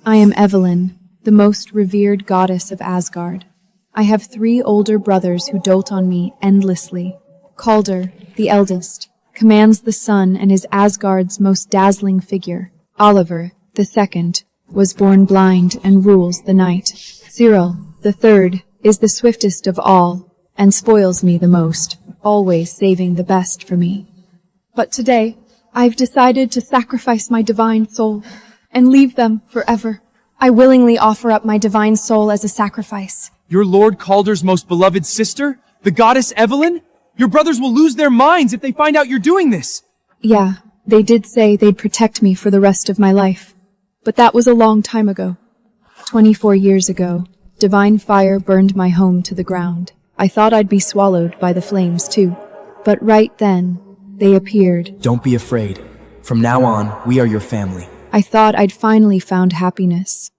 I am Evelyn, the most revered goddess of Asgard. I have 3 older brothers who dote on me endlessly. Calder, the eldest, commands the sun and is Asgard's most dazzling figure. Oliver, the second, was born blind and rules the night. Cyril, the third, is the swiftest of all and spoils me the most, always saving the best for me. But today, I've decided to sacrifice my divine soul and leave them forever. I willingly offer up my divine soul as a sacrifice. Your Lord Calder's most beloved sister? The goddess Evelyn? Your brothers will lose their minds if they find out you're doing this. Yeah, they did say they'd protect me for the rest of my life. But that was a long time ago. 24 years ago, divine fire burned my home to the ground. I thought I'd be swallowed by the flames too. But right then, they appeared. Don't be afraid. From now on, we are your family. I thought I'd finally found happiness.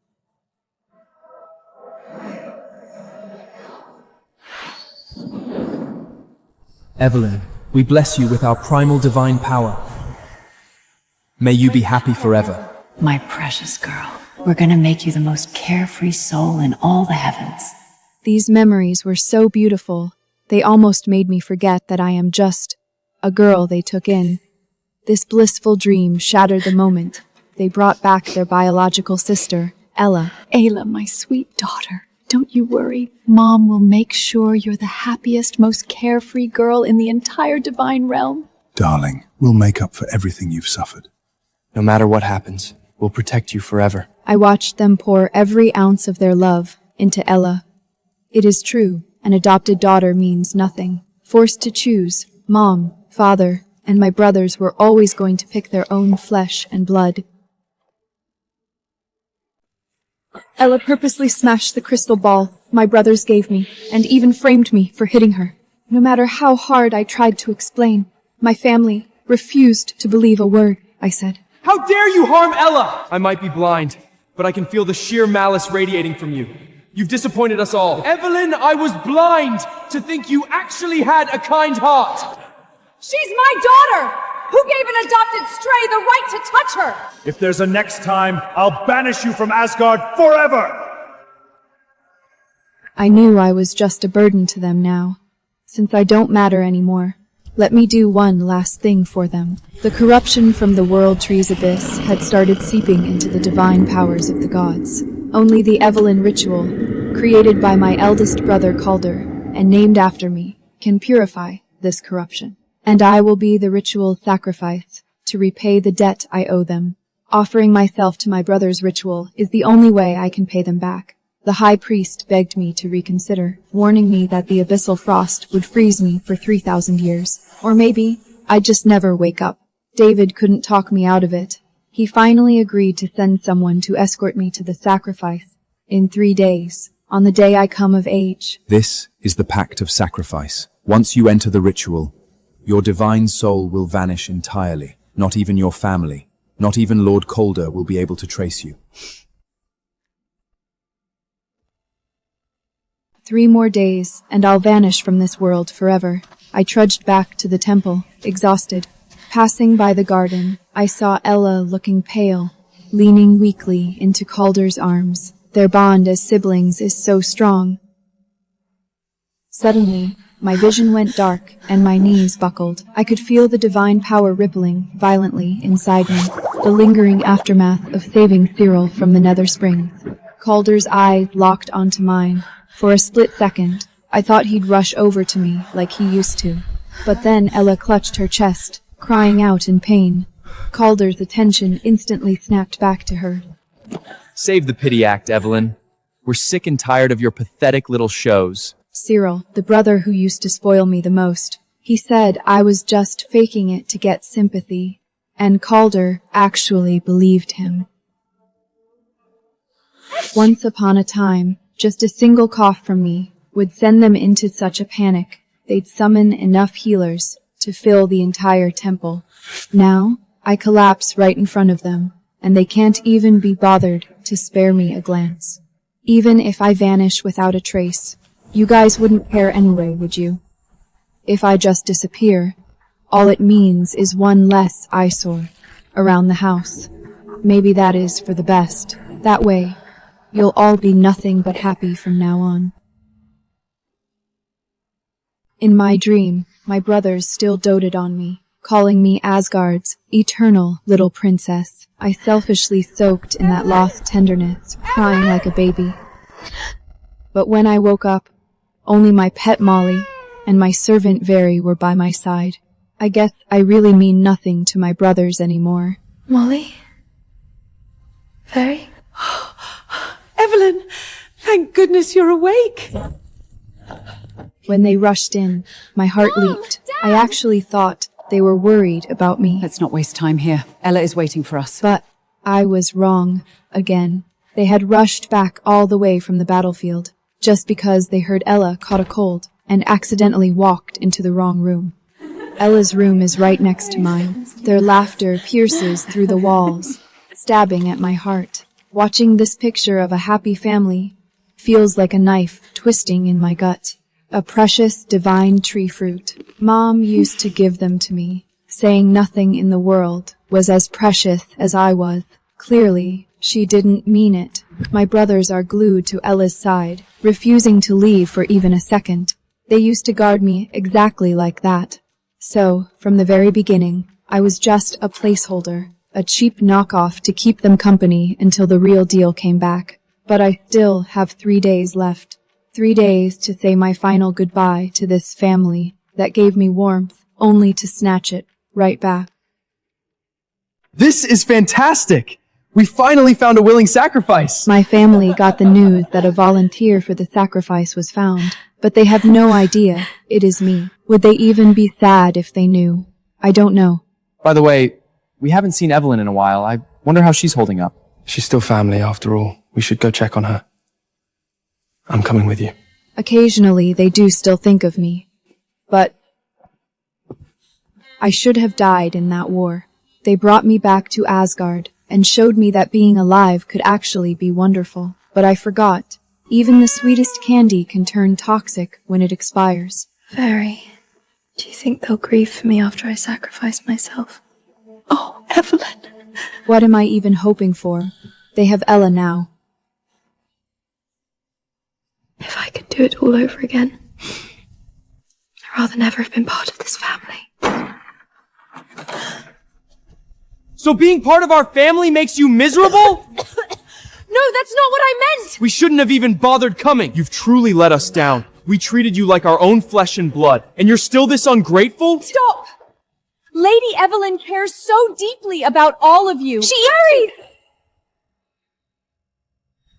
Evelyn, we bless you with our primal divine power. May you be happy forever. My precious girl, we're gonna make you the most carefree soul in all the heavens. These memories were so beautiful, they almost made me forget that I am just a girl they took in. This blissful dream shattered the moment. They brought back their biological sister, Ella. Ayla, my sweet daughter, don't you worry. Mom will make sure you're the happiest, most carefree girl in the entire divine realm. Darling, we'll make up for everything you've suffered. No matter what happens, we'll protect you forever. I watched them pour every ounce of their love into Ella. It is true, an adopted daughter means nothing. Forced to choose, Mom, Father, and my brothers were always going to pick their own flesh and blood. Ella purposely smashed the crystal ball my brothers gave me, and even framed me for hitting her. No matter how hard I tried to explain, my family refused to believe a word I said. How dare you harm Ella! I might be blind, but I can feel the sheer malice radiating from you. You've disappointed us all. Evelyn, I was blind to think you actually had a kind heart. She's my daughter! Who gave an adopted stray the right to touch her? If there's a next time, I'll banish you from Asgard forever! I knew I was just a burden to them now. Since I don't matter anymore, let me do one last thing for them. The corruption from the World Tree's abyss had started seeping into the divine powers of the gods. Only the Evelyn ritual, created by my eldest brother Calder, and named after me, can purify this corruption. And I will be the ritual sacrifice to repay the debt I owe them. Offering myself to my brother's ritual is the only way I can pay them back. The high priest begged me to reconsider, warning me that the abyssal frost would freeze me for 3,000 years. Or maybe I'd just never wake up. David couldn't talk me out of it. He finally agreed to send someone to escort me to the sacrifice in 3 days, on the day I come of age. This is the pact of sacrifice. Once you enter the ritual, your divine soul will vanish entirely. Not even your family, not even Lord Calder will be able to trace you. 3 more days, and I'll vanish from this world forever. I trudged back to the temple, exhausted. Passing by the garden, I saw Ella looking pale, leaning weakly into Calder's arms. Their bond as siblings is so strong. Suddenly, my vision went dark, and my knees buckled. I could feel the divine power rippling violently inside me, the lingering aftermath of saving Cyril from the Nether Springs. Calder's eyes locked onto mine. For a split second, I thought he'd rush over to me like he used to. But then Ella clutched her chest, crying out in pain. Calder's attention instantly snapped back to her. Save the pity act, Evelyn. We're sick and tired of your pathetic little shows. Cyril, the brother who used to spoil me the most. He said I was just faking it to get sympathy, and Calder actually believed him. Once upon a time, just a single cough from me would send them into such a panic, they'd summon enough healers to fill the entire temple. Now, I collapse right in front of them, and they can't even be bothered to spare me a glance. Even if I vanish without a trace, you guys wouldn't care anyway, would you? If I just disappear, all it means is one less eyesore around the house. Maybe that is for the best. That way, you'll all be nothing but happy from now on. In my dream, my brothers still doted on me, calling me Asgard's eternal little princess. I selfishly soaked in that lost tenderness, crying like a baby. But when I woke up, only my pet Molly and my servant Very were by my side. I guess I really mean nothing to my brothers anymore. Molly? Very? Evelyn! Thank goodness you're awake! When they rushed in, my heart leaped. I actually thought they were worried about me. Let's not waste time here. Ella is waiting for us. But I was wrong again. They had rushed back all the way from the battlefield just because they heard Ella caught a cold and accidentally walked into the wrong room. Ella's room is right next to mine. Their laughter pierces through the walls, stabbing at my heart. Watching this picture of a happy family feels like a knife twisting in my gut. A precious divine tree fruit. Mom used to give them to me, saying nothing in the world was as precious as I was. Clearly, she didn't mean it. My brothers are glued to Ella's side, refusing to leave for even a second. They used to guard me exactly like that. So, from the very beginning, I was just a placeholder, a cheap knockoff to keep them company until the real deal came back. But I still have 3 days left. 3 days to say my final goodbye to this family that gave me warmth, only to snatch it right back. This is fantastic! We finally found a willing sacrifice! My family got the news that a volunteer for the sacrifice was found, but they have no idea it is me. Would they even be sad if they knew? I don't know. By the way, we haven't seen Evelyn in a while. I wonder how she's holding up. She's still family after all. We should go check on her. I'm coming with you. Occasionally, they do still think of me. But I should have died in that war. They brought me back to Asgard and showed me that being alive could actually be wonderful. But I forgot. Even the sweetest candy can turn toxic when it expires. Very. Do you think they'll grieve for me after I sacrifice myself? Oh, Evelyn! What am I even hoping for? They have Ella now. If I could do it all over again, I'd rather never have been part of this family. So being part of our family makes you miserable? No, that's not what I meant! We shouldn't have even bothered coming. You've truly let us down. We treated you like our own flesh and blood, and you're still this ungrateful? Stop! Lady Evelyn cares so deeply about all of you. Very!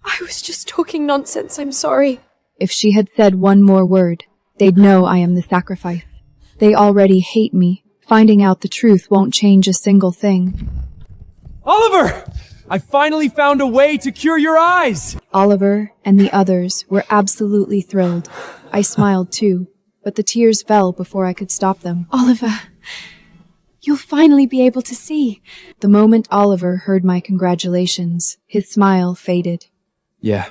I was just talking nonsense, I'm sorry. If she had said one more word, they'd know I am the sacrifice. They already hate me. Finding out the truth won't change a single thing. Oliver! I finally found a way to cure your eyes! Oliver and the others were absolutely thrilled. I smiled too, but the tears fell before I could stop them. Oliver, you'll finally be able to see. The moment Oliver heard my congratulations, his smile faded. Yeah.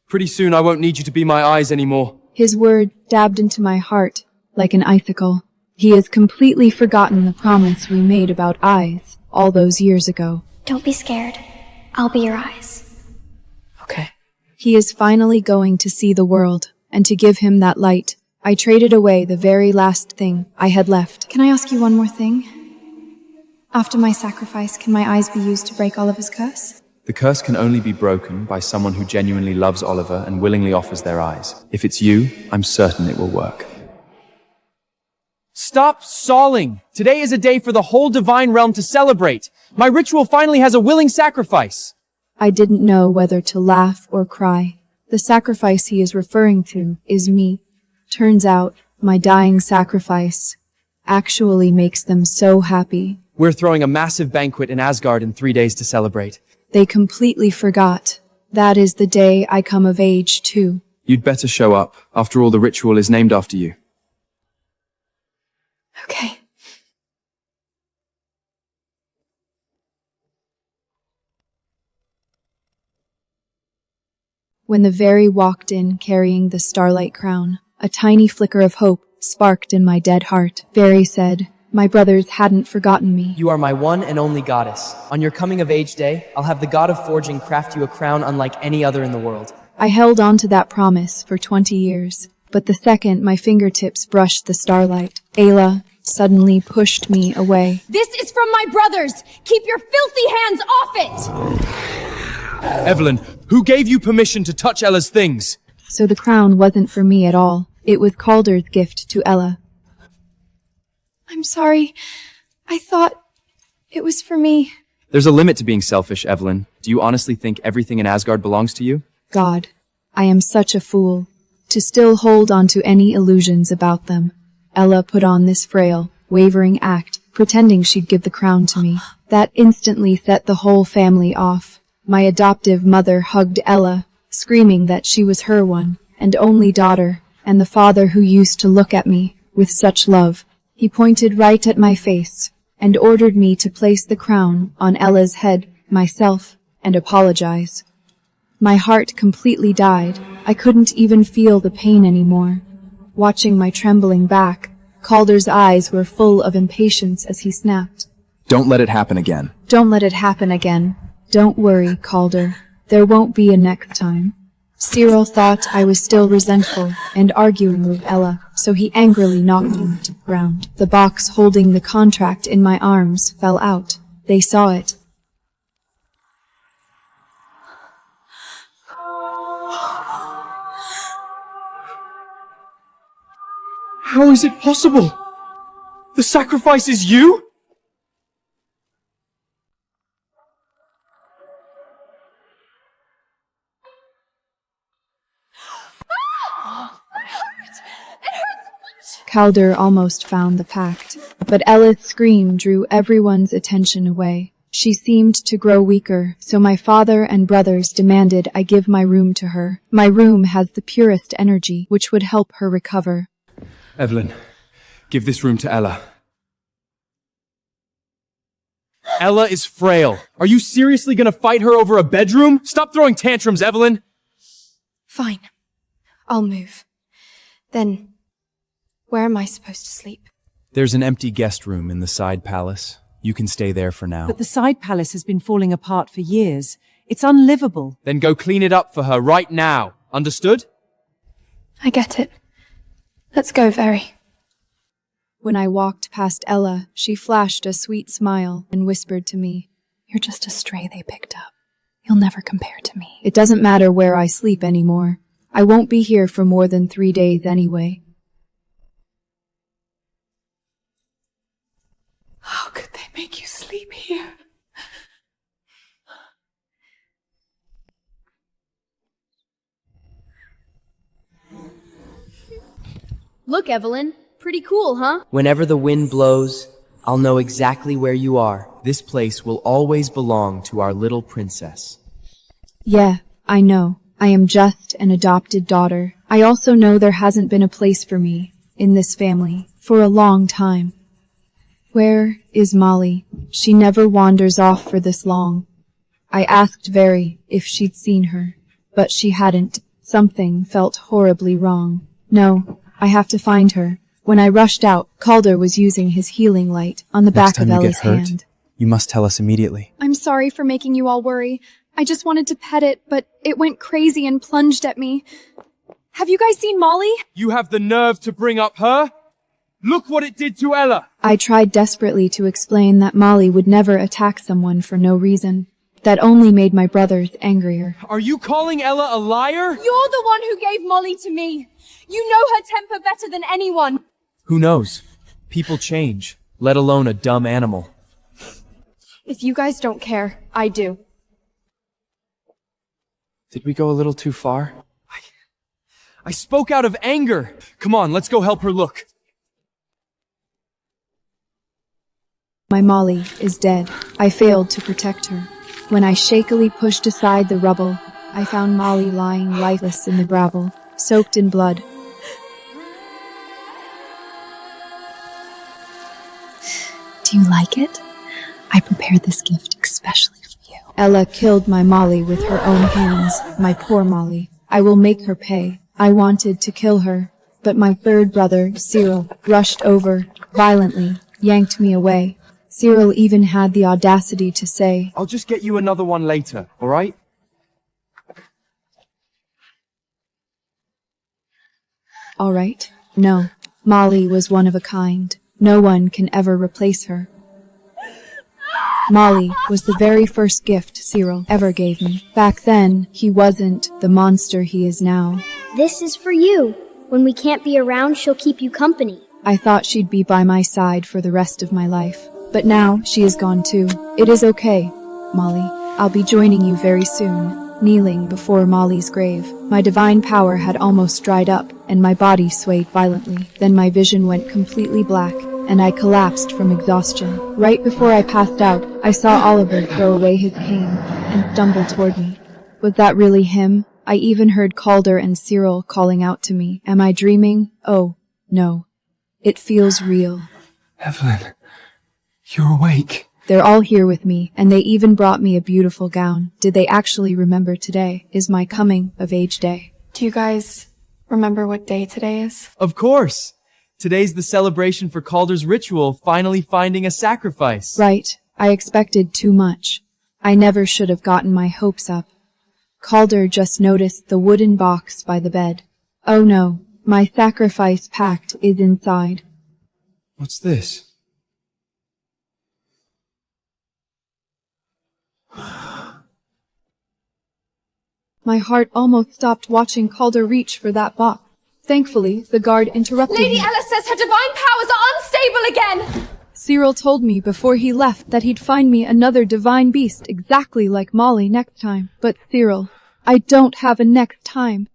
Pretty soon I won't need you to be my eyes anymore. His word stabbed into my heart like an icicle. He has completely forgotten the promise we made about eyes all those years ago. Don't be scared. I'll be your eyes. Okay. He is finally going to see the world, and to give him that light, I traded away the very last thing I had left. Can I ask you one more thing? After my sacrifice, can my eyes be used to break Oliver's curse? The curse can only be broken by someone who genuinely loves Oliver and willingly offers their eyes. If it's you, I'm certain it will work. Stop stalling! Today is a day for the whole divine realm to celebrate. My ritual finally has a willing sacrifice. I didn't know whether to laugh or cry. The sacrifice he is referring to is me. Turns out, my dying sacrifice actually makes them so happy. We're throwing a massive banquet in Asgard in 3 days to celebrate. They completely forgot. That is the day I come of age, too. You'd better show up. After all, the ritual is named after you. Okay. When the Very walked in carrying the starlight crown, a tiny flicker of hope sparked in my dead heart. Very said, My brothers hadn't forgotten me. You are my one and only goddess. On your coming-of-age day, I'll have the god of forging craft you a crown unlike any other in the world. I held on to that promise for 20 years, but the second my fingertips brushed the starlight, Ayla suddenly pushed me away. This is from my brothers! Keep your filthy hands off it! Evelyn, who gave you permission to touch Ella's things? So the crown wasn't for me at all. It was Calder's gift to Ella. I'm sorry. I thought it was for me. There's a limit to being selfish, Evelyn. Do you honestly think everything in Asgard belongs to you? God, I am such a fool. To still hold on to any illusions about them. Ella put on this frail, wavering act, pretending she'd give the crown to me. That instantly set the whole family off. My adoptive mother hugged Ella, screaming that she was her one and only daughter, and the father who used to look at me with such love. He pointed right at my face and ordered me to place the crown on Ella's head myself and apologize. My heart completely died. I couldn't even feel the pain anymore. Watching my trembling back, Calder's eyes were full of impatience as he snapped. Don't let it happen again. Don't let it happen again. Don't worry, Calder. There won't be a next time. Cyril thought I was still resentful and arguing with Ella, so he angrily knocked me to the ground. The box holding the contract in my arms fell out. They saw it. How is it possible? The sacrifice is you? Calder almost found the pact, but Ella's scream drew everyone's attention away. She seemed to grow weaker, so my father and brothers demanded I give my room to her. My room has the purest energy, which would help her recover. Evelyn, give this room to Ella. Ella is frail. Are you seriously gonna fight her over a bedroom? Stop throwing tantrums, Evelyn! Fine. I'll move. Then, where am I supposed to sleep? There's an empty guest room in the side palace. You can stay there for now. But the side palace has been falling apart for years. It's unlivable. Then go clean it up for her right now. Understood? I get it. Let's go, Very. When I walked past Ella, she flashed a sweet smile and whispered to me, You're just a stray they picked up. You'll never compare to me. It doesn't matter where I sleep anymore. I won't be here for more than 3 days anyway. How could they make you sleep here? Look, Evelyn. Pretty cool, huh? Whenever the wind blows, I'll know exactly where you are. This place will always belong to our little princess. Yeah, I know. I am just an adopted daughter. I also know there hasn't been a place for me in this family for a long time. Where is Molly? She never wanders off for this long. I asked Very if she'd seen her, but she hadn't. Something felt horribly wrong. No, I have to find her. When I rushed out, Calder was using his healing light on the back of Ella's hand. You must tell us immediately. I'm sorry for making you all worry. I just wanted to pet it, but it went crazy and plunged at me. Have you guys seen Molly? You have the nerve to bring up her? Look what it did to Ella! I tried desperately to explain that Molly would never attack someone for no reason. That only made my brothers angrier. Are you calling Ella a liar? You're the one who gave Molly to me. You know her temper better than anyone. Who knows? People change, let alone a dumb animal. If you guys don't care, I do. Did we go a little too far? I spoke out of anger. Come on, let's go help her look. My Molly is dead. I failed to protect her. When I shakily pushed aside the rubble, I found Molly lying lifeless in the gravel, soaked in blood. Do you like it? I prepared this gift especially for you. Ella killed my Molly with her own hands, my poor Molly. I will make her pay. I wanted to kill her, but my third brother, Cyril, rushed over, violently, yanked me away. Cyril even had the audacity to say, I'll just get you another one later, alright? all right. No, Molly was one of a kind. No one can ever replace her. Molly was the very first gift Cyril ever gave me. Back then, he wasn't the monster he is now. This is for you. When we can't be around, she'll keep you company. I thought she'd be by my side for the rest of my life. But now, she is gone too. It is okay, Molly. I'll be joining you very soon. Kneeling before Molly's grave, my divine power had almost dried up, and my body swayed violently. Then my vision went completely black, and I collapsed from exhaustion. Right before I passed out, I saw Oliver throw away his cane and stumble toward me. Was that really him? I even heard Calder and Cyril calling out to me. Am I dreaming? Oh, no. It feels real. Evelyn, you're awake. They're all here with me, and they even brought me a beautiful gown. Did they actually remember today is my coming of age day? Do you guys remember what day today is? Of course! Today's the celebration for Calder's ritual, finally finding a sacrifice. Right. I expected too much. I never should have gotten my hopes up. Calder just noticed the wooden box by the bed. Oh no, my sacrifice pact is inside. What's this? My heart almost stopped watching Calder reach for that box. Thankfully, the guard interrupted Lady me. Ella says her divine powers are unstable again! Cyril told me before he left that he'd find me another divine beast exactly like Molly next time. But Cyril, I don't have a next time.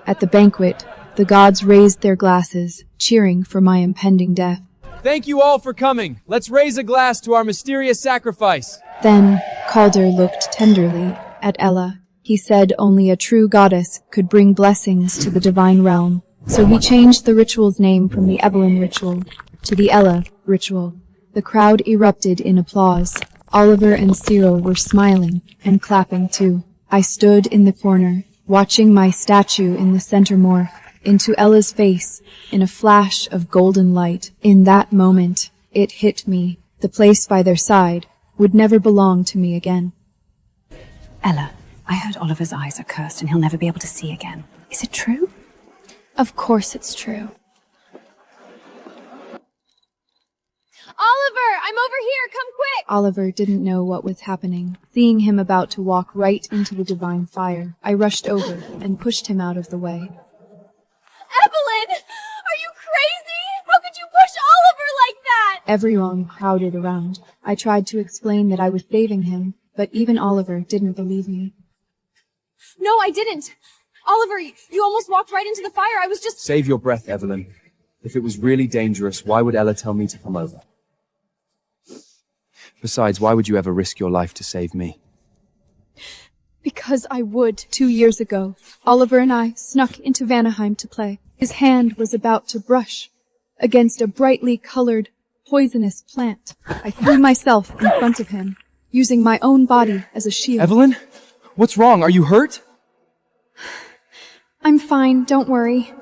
At the banquet, the gods raised their glasses, cheering for my impending death. Thank you all for coming. Let's raise a glass to our mysterious sacrifice. Then, Calder looked tenderly at Ella. He said only a true goddess could bring blessings to the divine realm. So he changed the ritual's name from the Evelyn ritual to the Ella ritual. The crowd erupted in applause. Oliver and Cyril were smiling and clapping too. I stood in the corner, watching my statue in the center morph into Ella's face in a flash of golden light. In that moment, it hit me. The place by their side would never belong to me again. Ella, I heard Oliver's eyes are cursed and he'll never be able to see again. Is it true? Of course it's true. Oliver, I'm over here, come quick! Oliver didn't know what was happening. Seeing him about to walk right into the divine fire, I rushed over and pushed him out of the way. Evelyn! Are you crazy? How could you push Oliver like that? Everyone crowded around. I tried to explain that I was saving him, but even Oliver didn't believe me. No, I didn't. Oliver, you almost walked right into the fire. I was just... Save your breath, Evelyn. If it was really dangerous, why would Ella tell me to come over? Besides, why would you ever risk your life to save me? Because I would. 2 years ago, Oliver and I snuck into Vanaheim to play. His hand was about to brush against a brightly colored, poisonous plant. I threw myself in front of him, using my own body as a shield. Evelyn? What's wrong? Are you hurt? I'm fine, don't worry.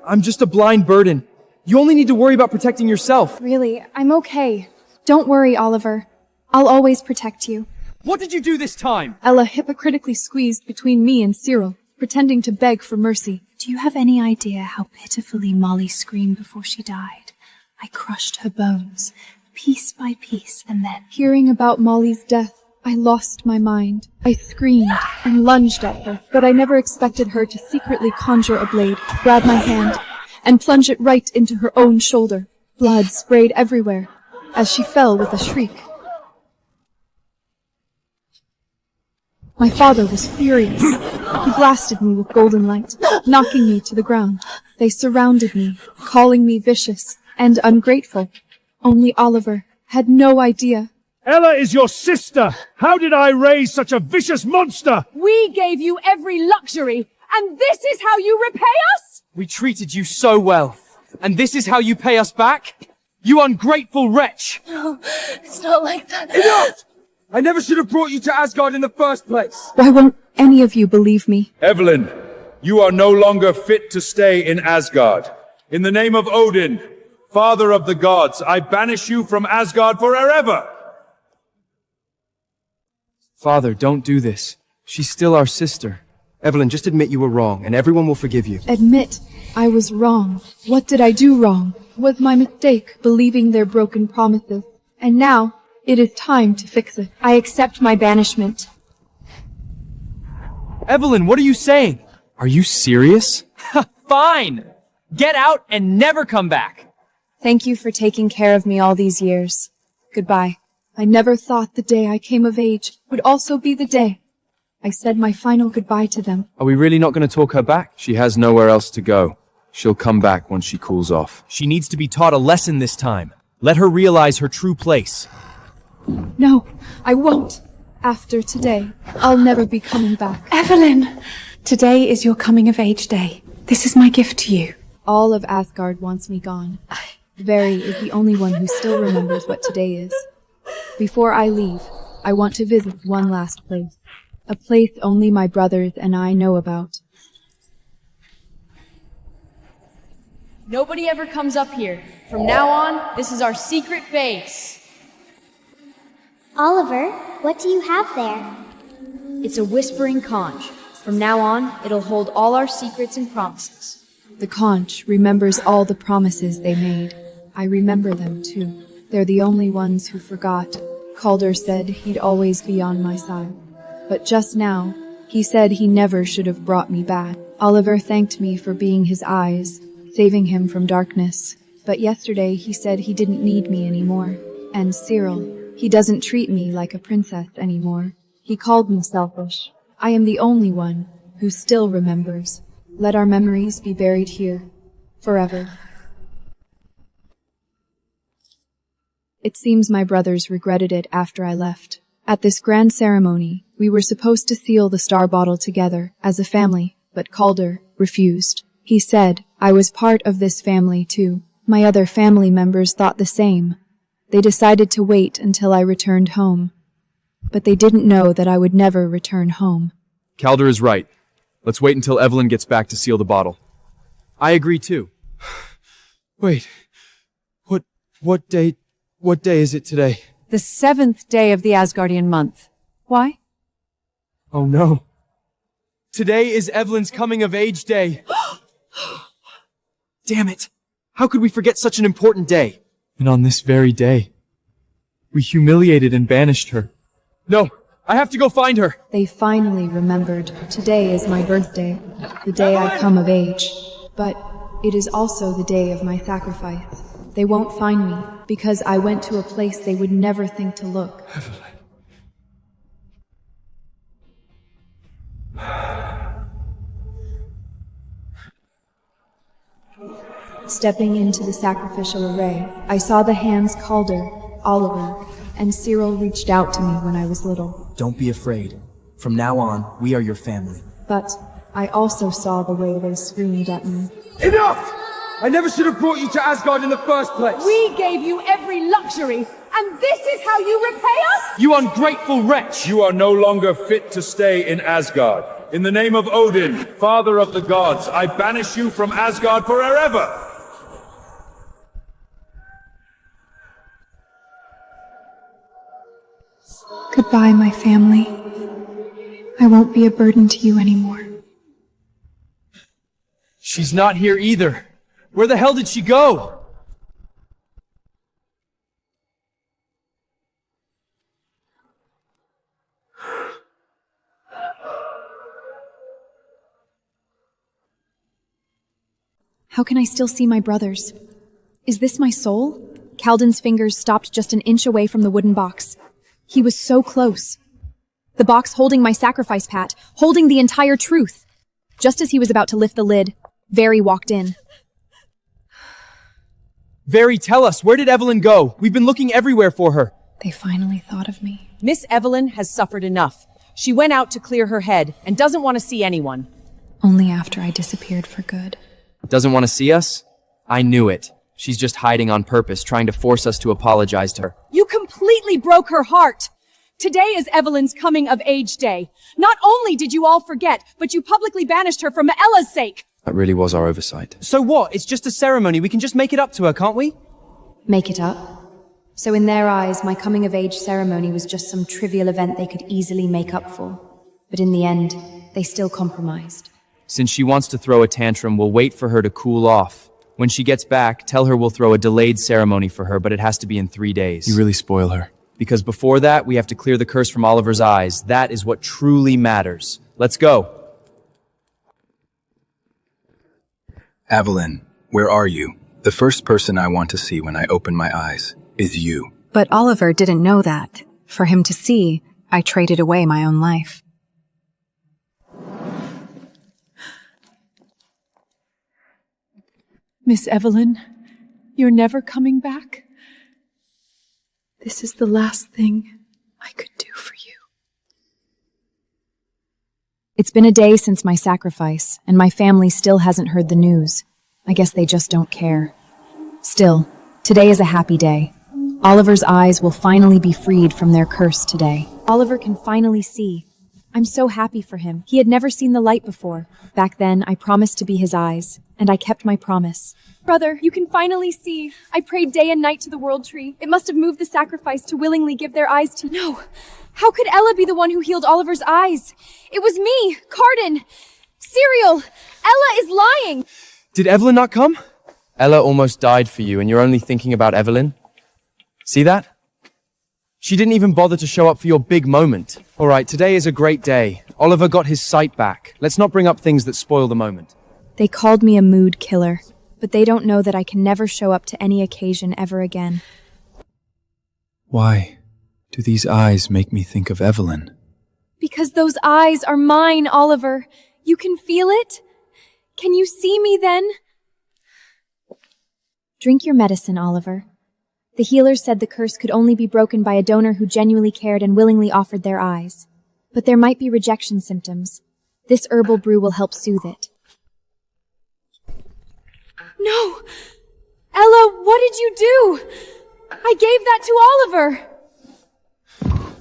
I'm just a blind burden. You only need to worry about protecting yourself. Really, I'm okay. Don't worry, Oliver. I'll always protect you. What did you do this time? Ella hypocritically squeezed between me and Cyril, pretending to beg for mercy. Do you have any idea how pitifully Molly screamed before she died? I crushed her bones, piece by piece, and then... Hearing about Molly's death, I lost my mind. I screamed and lunged at her, but I never expected her to secretly conjure a blade, grab my hand, and plunge it right into her own shoulder. Blood sprayed everywhere as she fell with a shriek. My father was furious. He blasted me with golden light, knocking me to the ground. They surrounded me, calling me vicious and ungrateful. Only Oliver had no idea. Ella is your sister! How did I raise such a vicious monster? We gave you every luxury, and this is how you repay us? We treated you so well, and this is how you pay us back? You ungrateful wretch! No, it's not like that. Enough! I never should have brought you to Asgard in the first place! Why won't any of you believe me? Evelyn, you are no longer fit to stay in Asgard. In the name of Odin, Father of the gods, I banish you from Asgard forever! Father, don't do this. She's still our sister. Evelyn, just admit you were wrong, and everyone will forgive you. Admit I was wrong. What did I do wrong? Was my mistake believing their broken promises? And now, it is time to fix it. I accept my banishment. Evelyn, what are you saying? Are you serious? Fine! Get out and never come back! Thank you for taking care of me all these years. Goodbye. I never thought the day I came of age would also be the day I said my final goodbye to them. Are we really not going to talk her back? She has nowhere else to go. She'll come back once she cools off. She needs to be taught a lesson this time. Let her realize her true place. No, I won't. After today, I'll never be coming back. Evelyn! Today is your coming of age day. This is my gift to you. All of Asgard wants me gone. Very is the only one who still remembers what today is. Before I leave, I want to visit one last place. A place only my brothers and I know about. Nobody ever comes up here. From now on, this is our secret base. Oliver, what do you have there? It's a whispering conch. From now on, it'll hold all our secrets and promises. The conch remembers all the promises they made. I remember them too. They're the only ones who forgot. Calder said he'd always be on my side. But just now, he said he never should have brought me back. Oliver thanked me for being his eyes, saving him from darkness. But yesterday he said he didn't need me anymore. And Cyril, he doesn't treat me like a princess anymore. He called me selfish. I am the only one who still remembers. Let our memories be buried here, forever. It seems my brothers regretted it after I left. At this grand ceremony, we were supposed to seal the star bottle together as a family, but Calder refused. He said I was part of this family too. My other family members thought the same. They decided to wait until I returned home. But they didn't know that I would never return home. Calder is right. Let's wait until Evelyn gets back to seal the bottle. I agree too. Wait. What day is it today? The 7th day of the Asgardian month. Why? Oh no. Today is Evelyn's coming of age day. Damn it. How could we forget such an important day? And on this very day, we humiliated and banished her. No, I have to go find her. They finally remembered. Today is my birthday, the day I come of age. But it is also the day of my sacrifice. They won't find me because I went to a place they would never think to look. Stepping into the sacrificial array, I saw the hands Calder, Oliver, and Cyril reached out to me when I was little. Don't be afraid. From now on, we are your family. But I also saw the way they screamed at me. Enough! I never should have brought you to Asgard in the first place! We gave you every luxury, and this is how you repay us? You ungrateful wretch! You are no longer fit to stay in Asgard. In the name of Odin, father of the gods, I banish you from Asgard forever! Goodbye, my family. I won't be a burden to you anymore. She's not here either. Where the hell did she go? How can I still see my brothers? Is this my soul? Calden's fingers stopped just an inch away from the wooden box. He was so close. The box holding my sacrifice pat, holding the entire truth. Just as he was about to lift the lid, Very walked in. Very, tell us, where did Evelyn go? We've been looking everywhere for her. They finally thought of me. Miss Evelyn has suffered enough. She went out to clear her head and doesn't want to see anyone. Only after I disappeared for good. Doesn't want to see us? I knew it. She's just hiding on purpose, trying to force us to apologize to her. You completely broke her heart. Today is Evelyn's coming of age day. Not only did you all forget, but you publicly banished her for Maella's sake. That really was our oversight. So what? It's just a ceremony. We can just make it up to her, can't we? Make it up? So in their eyes, my coming-of-age ceremony was just some trivial event they could easily make up for. But in the end, they still compromised. Since she wants to throw a tantrum, we'll wait for her to cool off. When she gets back, tell her we'll throw a delayed ceremony for her, but it has to be in 3 days. You really spoil her. Because before that, we have to clear the curse from Oliver's eyes. That is what truly matters. Let's go. Evelyn, where are you? The first person I want to see when I open my eyes is you. But Oliver didn't know that. For him to see, I traded away my own life. Miss Evelyn, you're never coming back? This is the last thing I could do for you. It's been a day since my sacrifice, and my family still hasn't heard the news. I guess they just don't care. Still, today is a happy day. Oliver's eyes will finally be freed from their curse today. Oliver can finally see. I'm so happy for him. He had never seen the light before. Back then, I promised to be his eyes, and I kept my promise. Brother, you can finally see. I prayed day and night to the World Tree. It must have moved the sacrifice to willingly give their eyes to you. No! How could Ella be the one who healed Oliver's eyes? It was me, Carden. Cyril! Ella is lying! Did Evelyn not come? Ella almost died for you, and you're only thinking about Evelyn? See that? She didn't even bother to show up for your big moment. All right, today is a great day. Oliver got his sight back. Let's not bring up things that spoil the moment. They called me a mood killer, but they don't know that I can never show up to any occasion ever again. Why do these eyes make me think of Evelyn? Because those eyes are mine, Oliver. You can feel it? Can you see me then? Drink your medicine, Oliver. The healers said the curse could only be broken by a donor who genuinely cared and willingly offered their eyes. But there might be rejection symptoms. This herbal brew will help soothe it. No! Ella, what did you do? I gave that to Oliver!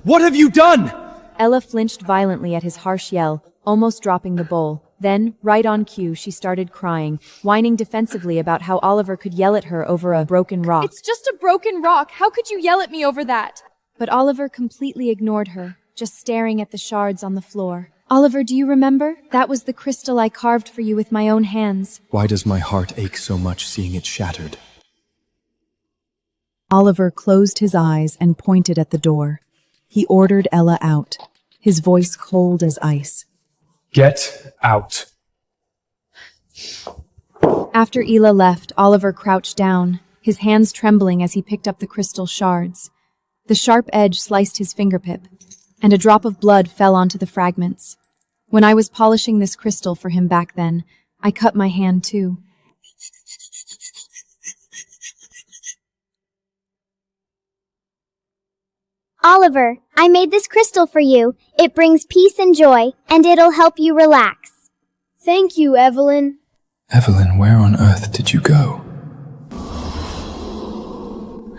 What have you done? Ella flinched violently at his harsh yell, almost dropping the bowl. Then, right on cue, she started crying, whining defensively about how Oliver could yell at her over a broken rock. It's just a broken rock. How could you yell at me over that? But Oliver completely ignored her, just staring at the shards on the floor. Oliver, do you remember? That was the crystal I carved for you with my own hands. Why does my heart ache so much seeing it shattered? Oliver closed his eyes and pointed at the door. He ordered Ella out, his voice cold as ice. Get out. After Ela left, Oliver crouched down, his hands trembling as he picked up the crystal shards. The sharp edge sliced his fingertip, and a drop of blood fell onto the fragments. When I was polishing this crystal for him back then, I cut my hand too. Oliver, I made this crystal for you. It brings peace and joy, and it'll help you relax. Thank you, Evelyn. Evelyn, where on earth did you go?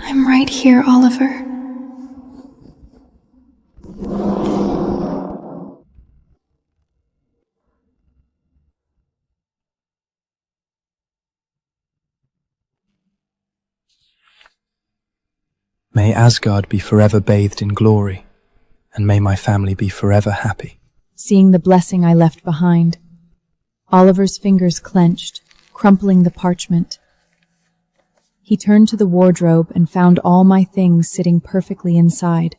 I'm right here, Oliver. May Asgard be forever bathed in glory, and may my family be forever happy. Seeing the blessing I left behind, Oliver's fingers clenched, crumpling the parchment. He turned to the wardrobe and found all my things sitting perfectly inside.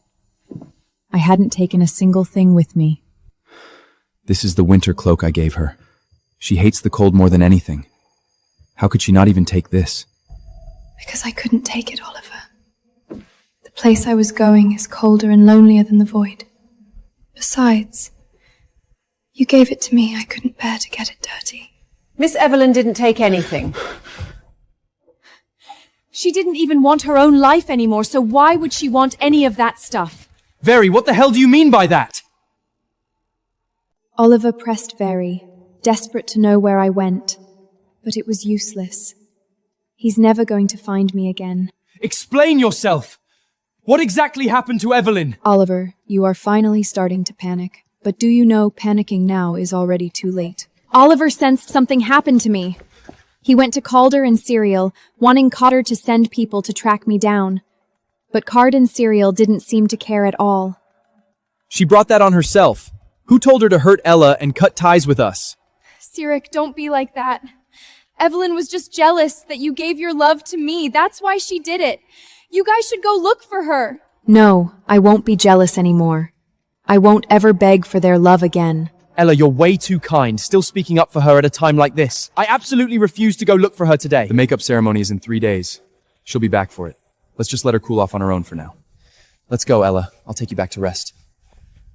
I hadn't taken a single thing with me. This is the winter cloak I gave her. She hates the cold more than anything. How could she not even take this? Because I couldn't take it, Oliver. The place I was going is colder and lonelier than the void. Besides, you gave it to me. I couldn't bear to get it dirty. Miss Evelyn didn't take anything. She didn't even want her own life anymore, so why would she want any of that stuff? Very, what the hell do you mean by that? Oliver pressed Very, desperate to know where I went, but it was useless. He's never going to find me again. Explain yourself! What exactly happened to Evelyn? Oliver, you are finally starting to panic. But do you know panicking now is already too late? Oliver sensed something happened to me. He went to Calder and Serial, wanting Cotter to send people to track me down. But Card and Serial didn't seem to care at all. She brought that on herself. Who told her to hurt Ella and cut ties with us? Sirik, don't be like that. Evelyn was just jealous that you gave your love to me. That's why she did it. You guys should go look for her. No, I won't be jealous anymore. I won't ever beg for their love again. Ella, you're way too kind, still speaking up for her at a time like this. I absolutely refuse to go look for her today. The makeup ceremony is in 3 days. She'll be back for it. Let's just let her cool off on her own for now. Let's go, Ella. I'll take you back to rest.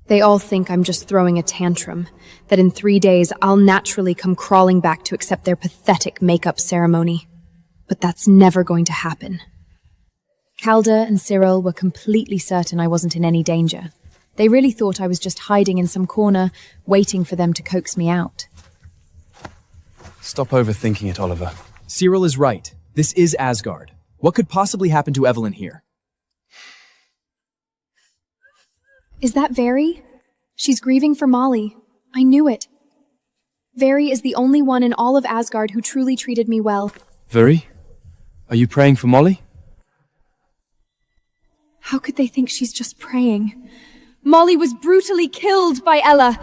They all think I'm just throwing a tantrum, that in 3 days I'll naturally come crawling back to accept their pathetic makeup ceremony. But that's never going to happen. Calder and Cyril were completely certain I wasn't in any danger. They really thought I was just hiding in some corner, waiting for them to coax me out. Stop overthinking it, Oliver. Cyril is right. This is Asgard. What could possibly happen to Evelyn here? Is that Veri? She's grieving for Molly. I knew it. Veri is the only one in all of Asgard who truly treated me well. Veri? Are you praying for Molly? How could they think she's just praying? Molly was brutally killed by Ella,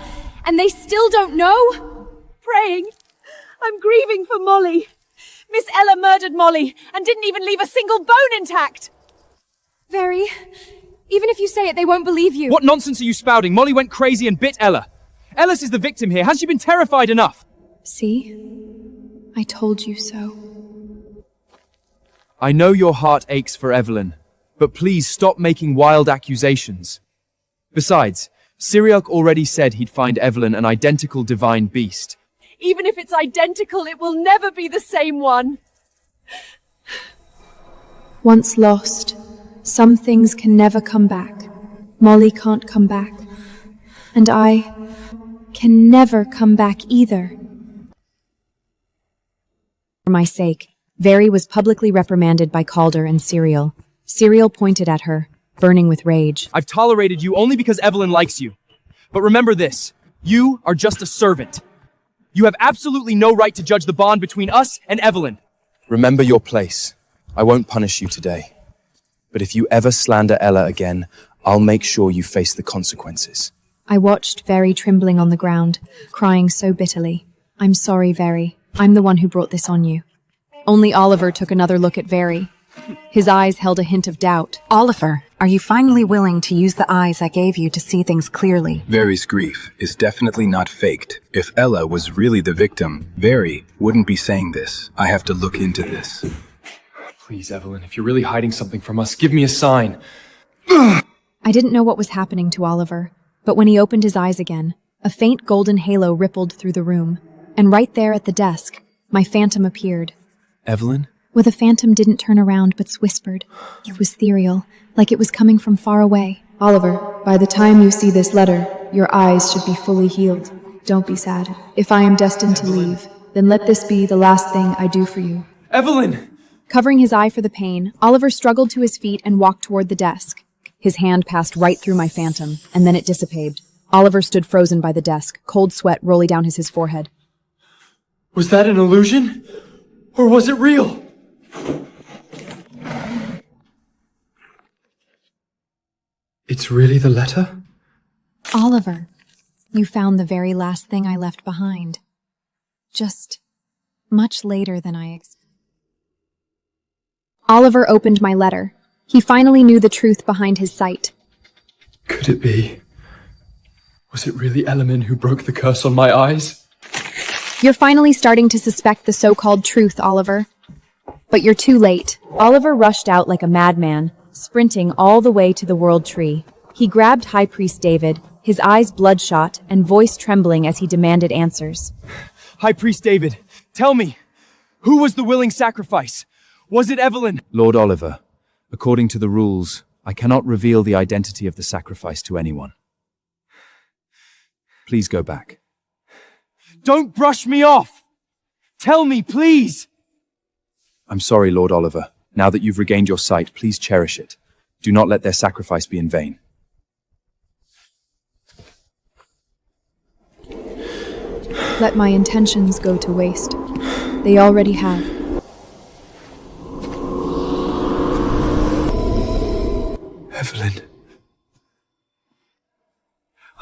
and they still don't know? Praying. I'm grieving for Molly. Miss Ella murdered Molly and didn't even leave a single bone intact. Veri, even if you say it, they won't believe you. What nonsense are you spouting? Molly went crazy and bit Ella. Ellis is the victim here. Has she been terrified enough? See? I told you so. I know your heart aches for Evelyn, but please stop making wild accusations. Besides, Cyriac already said he'd find Evelyn an identical divine beast. Even if it's identical, it will never be the same one. Once lost, some things can never come back. Molly can't come back. And I can never come back either. For my sake, Veri was publicly reprimanded by Calder and Serial. Serial pointed at her, burning with rage. I've tolerated you only because Evelyn likes you. But remember this, you are just a servant. You have absolutely no right to judge the bond between us and Evelyn. Remember your place. I won't punish you today. But if you ever slander Ella again, I'll make sure you face the consequences. I watched Veri trembling on the ground, crying so bitterly. I'm sorry, Veri. I'm the one who brought this on you. Only Oliver took another look at Veri. His eyes held a hint of doubt. Oliver, are you finally willing to use the eyes I gave you to see things clearly? Veri's grief is definitely not faked. If Ella was really the victim, Veri wouldn't be saying this. I have to look into this. Please, Evelyn, if you're really hiding something from us, give me a sign. I didn't know what was happening to Oliver, but when he opened his eyes again, a faint golden halo rippled through the room, and right there at the desk, my phantom appeared. Evelyn? Where the phantom didn't turn around but whispered. It was ethereal, like it was coming from far away. Oliver, by the time you see this letter, your eyes should be fully healed. Don't be sad. If I am destined to leave, then let this be the last thing I do for you. Evelyn! Covering his eye for the pain, Oliver struggled to his feet and walked toward the desk. His hand passed right through my phantom, and then it dissipated. Oliver stood frozen by the desk, cold sweat rolling down his forehead. Was that an illusion? Or was it real? It's really the letter? Oliver, you found the very last thing I left behind. Just much later than I expected. Oliver opened my letter. He finally knew the truth behind his sight. Could it be? Was it really Element who broke the curse on my eyes? You're finally starting to suspect the so-called truth, Oliver. But you're too late. Oliver rushed out like a madman, sprinting all the way to the World Tree. He grabbed High Priest David, his eyes bloodshot and voice trembling as he demanded answers. High Priest David, tell me, who was the willing sacrifice? Was it Evelyn? Lord Oliver, according to the rules, I cannot reveal the identity of the sacrifice to anyone. Please go back. Don't brush me off! Tell me, please! I'm sorry, Lord Oliver. Now that you've regained your sight, please cherish it. Do not let their sacrifice be in vain. Let my intentions go to waste. They already have. Evelyn.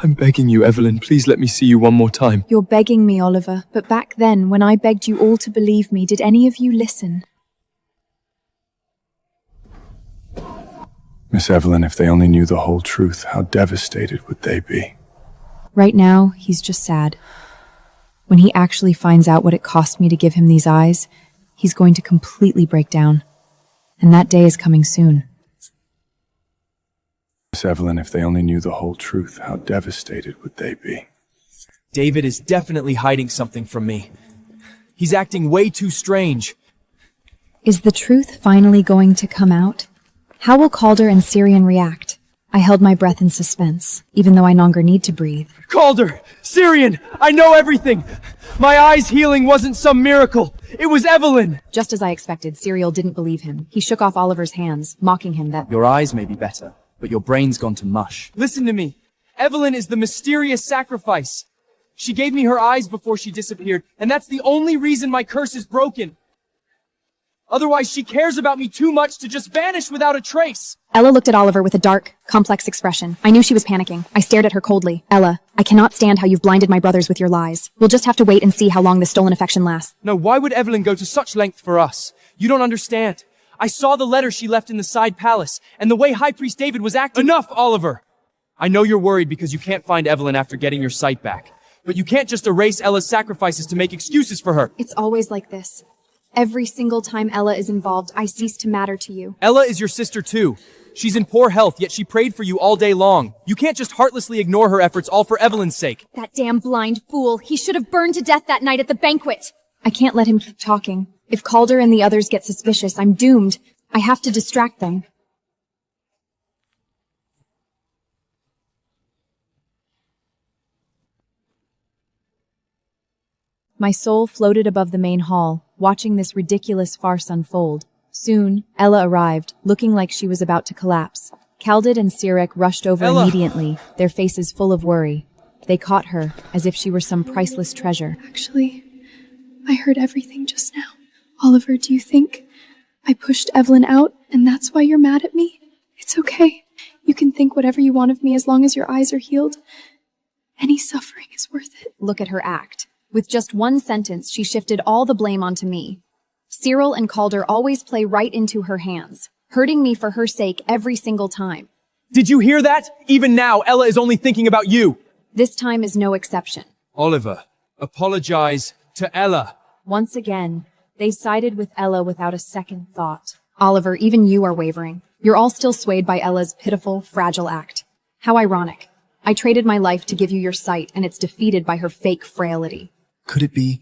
I'm begging you, Evelyn, please let me see you one more time. You're begging me, Oliver, but back then, when I begged you all to believe me, did any of you listen? Miss Evelyn, if they only knew the whole truth, how devastated would they be? Right now, he's just sad. When he actually finds out what it cost me to give him these eyes, he's going to completely break down. And that day is coming soon. Miss Evelyn, if they only knew the whole truth, how devastated would they be? David is definitely hiding something from me. He's acting way too strange. Is the truth finally going to come out? How will Calder and Syrian react? I held my breath in suspense, even though I no longer need to breathe. Calder! Syrian! I know everything! My eyes healing wasn't some miracle. It was Evelyn! Just as I expected, Cyril didn't believe him. He shook off Oliver's hands, mocking him that Your eyes may be better, but your brain's gone to mush. Listen to me. Evelyn is the mysterious sacrifice. She gave me her eyes before she disappeared, and that's the only reason my curse is broken. Otherwise, she cares about me too much to just vanish without a trace. Ella looked at Oliver with a dark, complex expression. I knew she was panicking. I stared at her coldly. Ella, I cannot stand how you've blinded my brothers with your lies. We'll just have to wait and see how long this stolen affection lasts. No, why would Evelyn go to such length for us? You don't understand. I saw the letter she left in the side palace, and the way High Priest David was acting— Enough, Oliver! I know you're worried because you can't find Evelyn after getting your sight back. But you can't just erase Ella's sacrifices to make excuses for her. It's always like this. Every single time Ella is involved, I cease to matter to you. Ella is your sister too. She's in poor health, yet she prayed for you all day long. You can't just heartlessly ignore her efforts all for Evelyn's sake. That damn blind fool. He should have burned to death that night at the banquet. I can't let him keep talking. If Calder and the others get suspicious, I'm doomed. I have to distract them. My soul floated above the main hall, watching this ridiculous farce unfold. Soon, Ella arrived, looking like she was about to collapse. Kaldid and Sirek rushed over Ella! Immediately, their faces full of worry. They caught her, as if she were some priceless treasure. Actually, I heard everything just now. Oliver, do you think I pushed Evelyn out and that's why you're mad at me? It's okay. You can think whatever you want of me as long as your eyes are healed. Any suffering is worth it. Look at her act. With just one sentence, she shifted all the blame onto me. Cyril and Calder always play right into her hands, hurting me for her sake every single time. Did you hear that? Even now, Ella is only thinking about you. This time is no exception. Oliver, apologize to Ella. Once again, they sided with Ella without a second thought. Oliver, even you are wavering. You're all still swayed by Ella's pitiful, fragile act. How ironic. I traded my life to give you your sight, and it's defeated by her fake frailty. Could it be?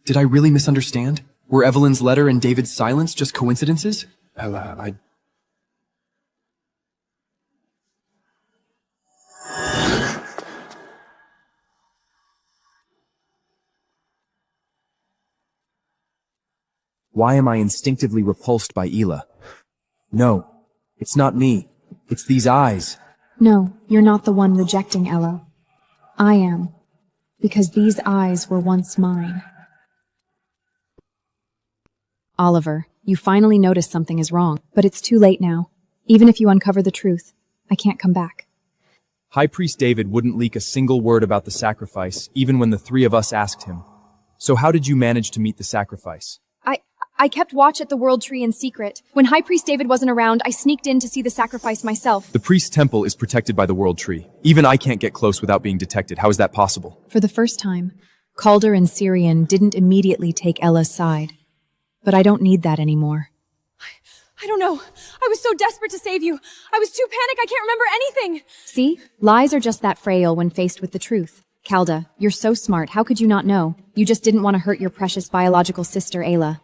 Did I really misunderstand? Were Evelyn's letter and David's silence just coincidences? Ella, Why am I instinctively repulsed by Ela? No, it's not me. It's these eyes. No, you're not the one rejecting Ella. I am. Because these eyes were once mine. Oliver, you finally noticed something is wrong, but it's too late now. Even if you uncover the truth, I can't come back. High Priest David wouldn't leak a single word about the sacrifice, even when the three of us asked him. So how did you manage to meet the sacrifice? I kept watch at the World Tree in secret. When High Priest David wasn't around, I sneaked in to see the sacrifice myself. The priest's temple is protected by the World Tree. Even I can't get close without being detected. How is that possible? For the first time, Calder and Syrian didn't immediately take Ella's side. But I don't need that anymore. I don't know. I was so desperate to save you. I was too panicked I can't remember anything. See? Lies are just that frail when faced with the truth. Calda, you're so smart. How could you not know? You just didn't want to hurt your precious biological sister, Ayla.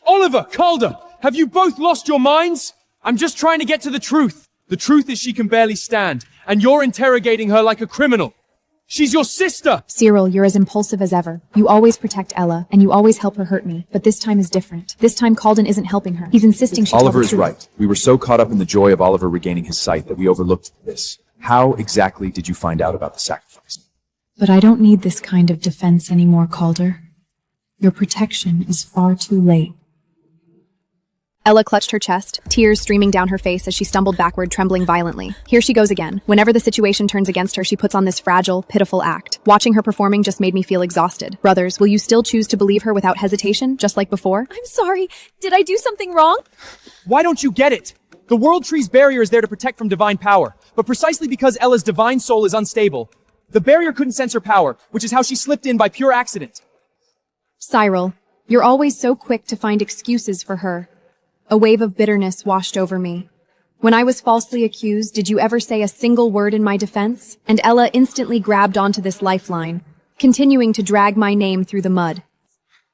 Oliver, Calder, have you both lost your minds? I'm just trying to get to the truth. The truth is she can barely stand, and you're interrogating her like a criminal. She's your sister! Cyril, you're as impulsive as ever. You always protect Ella, and you always help her hurt me. But this time is different. This time Calden isn't helping her. He's insisting she tell the Oliver is truth. right. We were so caught up in the joy of Oliver regaining his sight that we overlooked this. How exactly did you find out about the sacrifice? But I don't need this kind of defense anymore, Calder. Your protection is far too late. Ella clutched her chest, tears streaming down her face as she stumbled backward, trembling violently. Here she goes again. Whenever the situation turns against her, she puts on this fragile, pitiful act. Watching her performing just made me feel exhausted. Brothers, will you still choose to believe her without hesitation, just like before? I'm sorry. Did I do something wrong? Why don't you get it? The World Tree's barrier is there to protect from divine power, but precisely because Ella's divine soul is unstable, the barrier couldn't sense her power, which is how she slipped in by pure accident. Cyril, you're always so quick to find excuses for her. A wave of bitterness washed over me. When I was falsely accused, did you ever say a single word in my defense? And Ella instantly grabbed onto this lifeline, continuing to drag my name through the mud.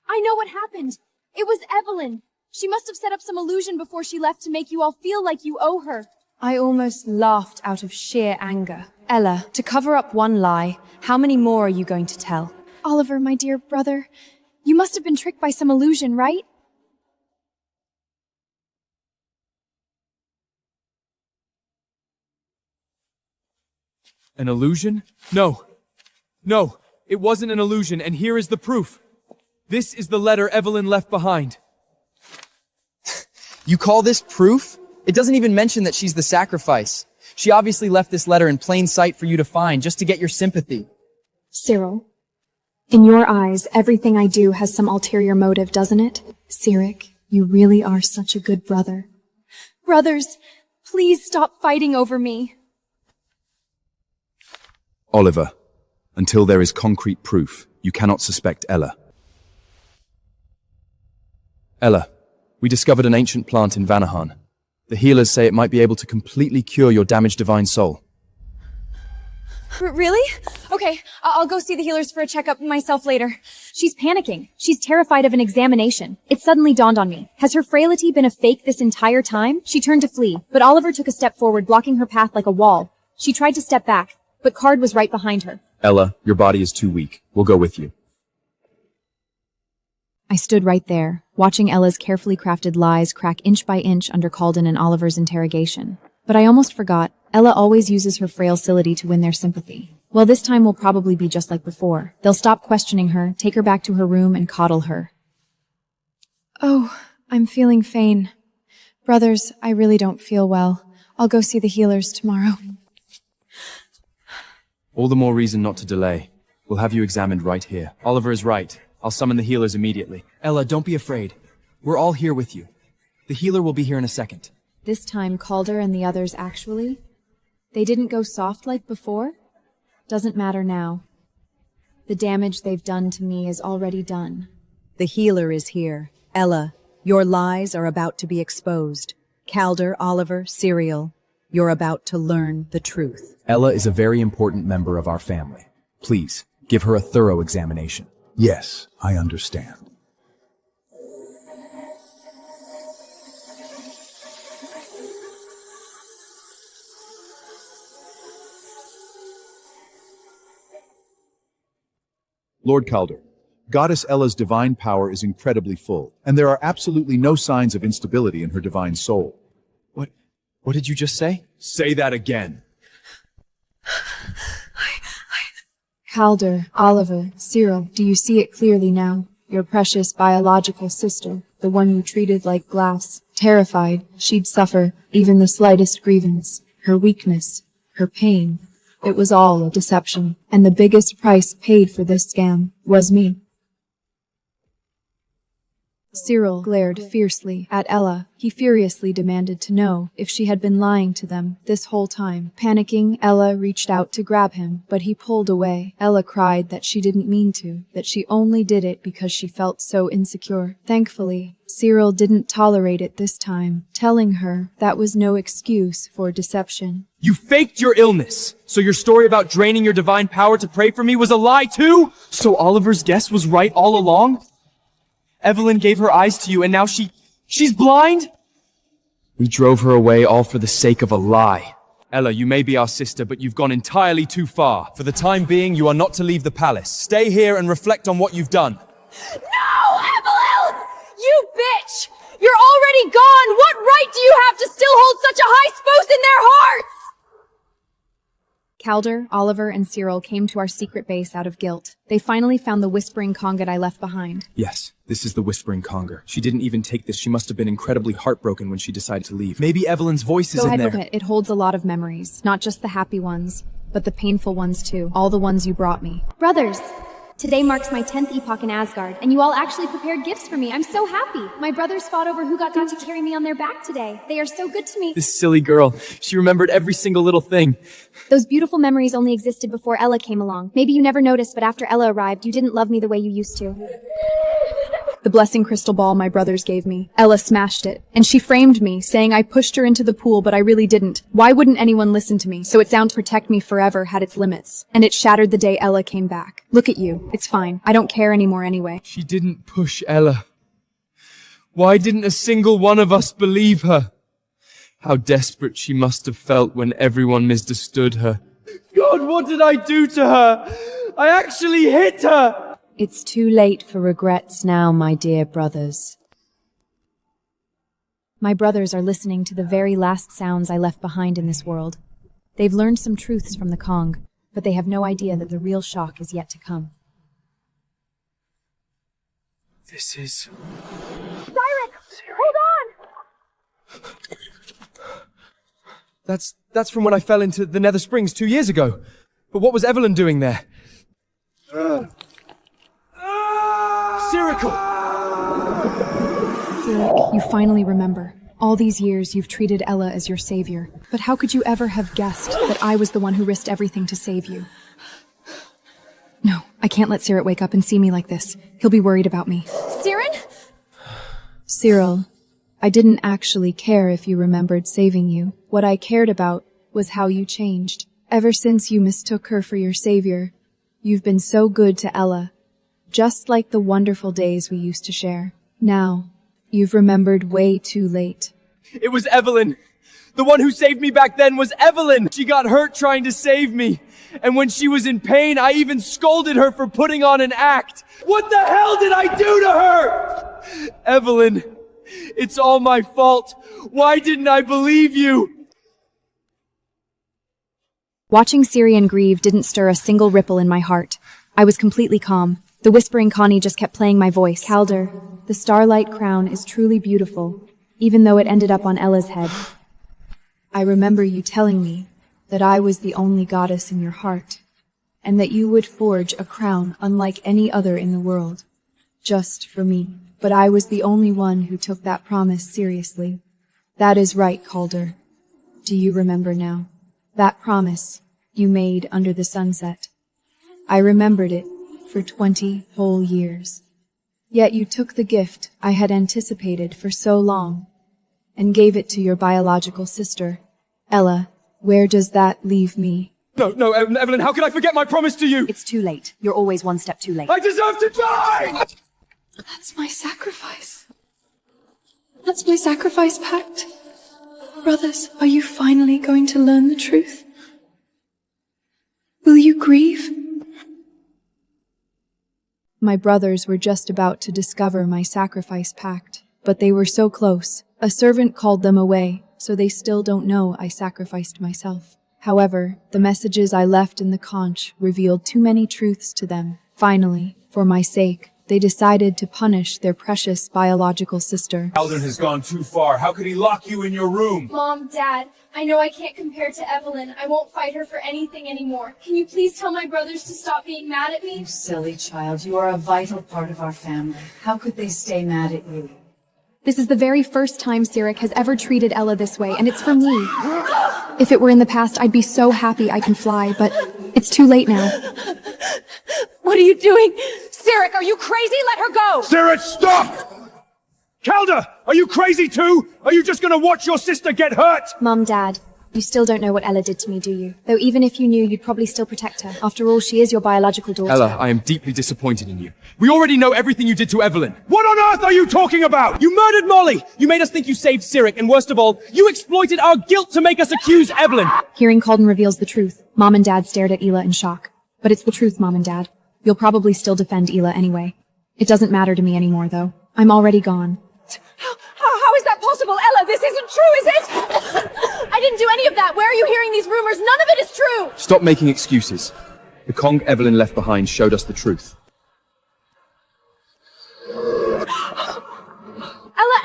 I know what happened. It was Evelyn. She must have set up some illusion before she left to make you all feel like you owe her. I almost laughed out of sheer anger. Ella, to cover up one lie, how many more are you going to tell? Oliver, my dear brother, you must have been tricked by some illusion, right? An illusion? No. No, it wasn't an illusion, and here is the proof. This is the letter Evelyn left behind. You call this proof? It doesn't even mention that she's the sacrifice. She obviously left this letter in plain sight for you to find, just to get your sympathy. Cyril, in your eyes, everything I do has some ulterior motive, doesn't it? Cyric, you really are such a good brother. Brothers, please stop fighting over me. Oliver, until there is concrete proof, you cannot suspect Ella. Ella, we discovered an ancient plant in Vanahan. The healers say it might be able to completely cure your damaged divine soul. Really? Okay, I'll go see the healers for a checkup myself later. She's panicking. She's terrified of an examination. It suddenly dawned on me. Has her frailty been a fake this entire time? She turned to flee, but Oliver took a step forward, blocking her path like a wall. She tried to step back, but Card was right behind her. Ella, your body is too weak. We'll go with you. I stood right there, watching Ella's carefully crafted lies crack inch by inch under Calden and Oliver's interrogation. But I almost forgot, Ella always uses her frailty to win their sympathy. Well, this time will probably be just like before. They'll stop questioning her, take her back to her room, and coddle her. Oh, I'm feeling faint. Brothers, I really don't feel well. I'll go see the healers tomorrow. All the more reason not to delay. We'll have you examined right here. Oliver is right. I'll summon the healers immediately. Ella, don't be afraid. We're all here with you. The healer will be here in a second. This time, Calder and the others actually? They didn't go soft like before? Doesn't matter now. The damage they've done to me is already done. The healer is here. Ella, your lies are about to be exposed. Calder, Oliver, Cyril, you're about to learn the truth. Ella is a very important member of our family. Please, give her a thorough examination. Yes, I understand. Lord Calder, Goddess Ella's divine power is incredibly full, and there are absolutely no signs of instability in her divine soul. What did you just say? Say that again. Calder, Oliver, Cyril, do you see it clearly now? Your precious biological sister, the one you treated like glass, terrified she'd suffer even the slightest grievance, her weakness, her pain. It was all a deception, and the biggest price paid for this scam was me. Cyril glared fiercely at Ella. He furiously demanded to know if she had been lying to them this whole time. Panicking, Ella reached out to grab him, but he pulled away. Ella cried that she didn't mean to, that she only did it because she felt so insecure. Thankfully, Cyril didn't tolerate it this time, telling her that was no excuse for deception. You faked your illness, so your story about draining your divine power to pray for me was a lie too? So Oliver's guess was right all along? Evelyn gave her eyes to you and now she's blind? We drove her away all for the sake of a lie. Ella, you may be our sister, but you've gone entirely too far. For the time being, you are not to leave the palace. Stay here and reflect on what you've done. No, Evelyn! You bitch! You're already gone! What right do you have to still hold such a high spose in their hearts? Calder, Oliver, and Cyril came to our secret base out of guilt. They finally found the whispering conga I left behind. Yes, this is the Whispering Conger. She didn't even take this. She must have been incredibly heartbroken when she decided to leave. Maybe Evelyn's voice is in there. Go ahead, it holds a lot of memories. Not just the happy ones, but the painful ones too. All the ones you brought me. Brothers, today marks my 10th epoch in Asgard, and you all actually prepared gifts for me. I'm so happy. My brothers fought over who got to carry me on their back today. They are so good to me. This silly girl. She remembered every single little thing. Those beautiful memories only existed before Ella came along. Maybe you never noticed, but after Ella arrived, you didn't love me the way you used to. The blessing crystal ball my brothers gave me. Ella smashed it, and she framed me, saying I pushed her into the pool, but I really didn't. Why wouldn't anyone listen to me? So its sound protect me forever had its limits, and it shattered the day Ella came back. Look at you. It's fine. I don't care anymore anyway. She didn't push Ella. Why didn't a single one of us believe her? How desperate she must have felt when everyone misunderstood her. God, what did I do to her? I actually hit her! It's too late for regrets now, my dear brothers. My brothers are listening to the very last sounds I left behind in this world. They've learned some truths from the Kong, but they have no idea that the real shock is yet to come. This is... Cyrus, hold on! That's from when I fell into the Nether Springs 2 years ago. But what was Evelyn doing there? Cyril! Cyril, you finally remember. All these years you've treated Ella as your savior. But how could you ever have guessed that I was the one who risked everything to save you? No, I can't let Cyril wake up and see me like this. He'll be worried about me. Cyril, I didn't actually care if you remembered saving you. What I cared about was how you changed. Ever since you mistook her for your savior, you've been so good to Ella. Just like the wonderful days we used to share. Now, you've remembered way too late. It was Evelyn! The one who saved me back then was Evelyn! She got hurt trying to save me. And when she was in pain, I even scolded her for putting on an act. What the hell did I do to her? Evelyn, it's all my fault. Why didn't I believe you? Watching Syrian grieve didn't stir a single ripple in my heart. I was completely calm. The whispering Connie just kept playing my voice. Calder, the starlight crown is truly beautiful, even though it ended up on Ella's head. I remember you telling me that I was the only goddess in your heart, and that you would forge a crown unlike any other in the world, just for me. But I was the only one who took that promise seriously. That is right, Calder. Do you remember now? That promise you made under the sunset. I remembered it for 20 whole years. Yet you took the gift I had anticipated for so long and gave it to your biological sister. Ella, where does that leave me? No, Evelyn, how could I forget my promise to you? It's too late. You're always one step too late. I deserve to die! That's my sacrifice. That's my sacrifice pact. Brothers, are you finally going to learn the truth? Will you grieve? My brothers were just about to discover my sacrifice pact, but they were so close. A servant called them away, so they still don't know I sacrificed myself. However, the messages I left in the conch revealed too many truths to them. Finally, for my sake, they decided to punish their precious biological sister. Alden has gone too far. How could he lock you in your room? Mom, Dad, I know I can't compare to Evelyn. I won't fight her for anything anymore. Can you please tell my brothers to stop being mad at me? You silly child, you are a vital part of our family. How could they stay mad at you? This is the very first time Cyril has ever treated Ella this way, and it's for me. If it were in the past, I'd be so happy I can fly, but it's too late now. What are you doing? Cyril, are you crazy? Let her go! Cyril, stop! Calder, are you crazy too? Are you just gonna watch your sister get hurt? Mom, Dad, you still don't know what Ella did to me, do you? Though even if you knew, you'd probably still protect her. After all, she is your biological daughter. Ella, I am deeply disappointed in you. We already know everything you did to Evelyn. What on earth are you talking about? You murdered Molly! You made us think you saved Cyril, and worst of all, you exploited our guilt to make us accuse Evelyn! Hearing Calden reveals the truth, Mom and Dad stared at Ela in shock. But it's the truth, Mom and Dad. You'll probably still defend Ela anyway. It doesn't matter to me anymore, though. I'm already gone. How is that possible, Ella? This isn't true, is it? I didn't do any of that! Where are you hearing these rumors? None of it is true! Stop making excuses. The Kong Evelyn left behind showed us the truth.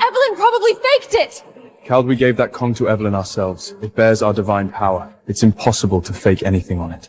Evelyn probably faked it! Cald, we gave that Kong to Evelyn ourselves. It bears our divine power. It's impossible to fake anything on it.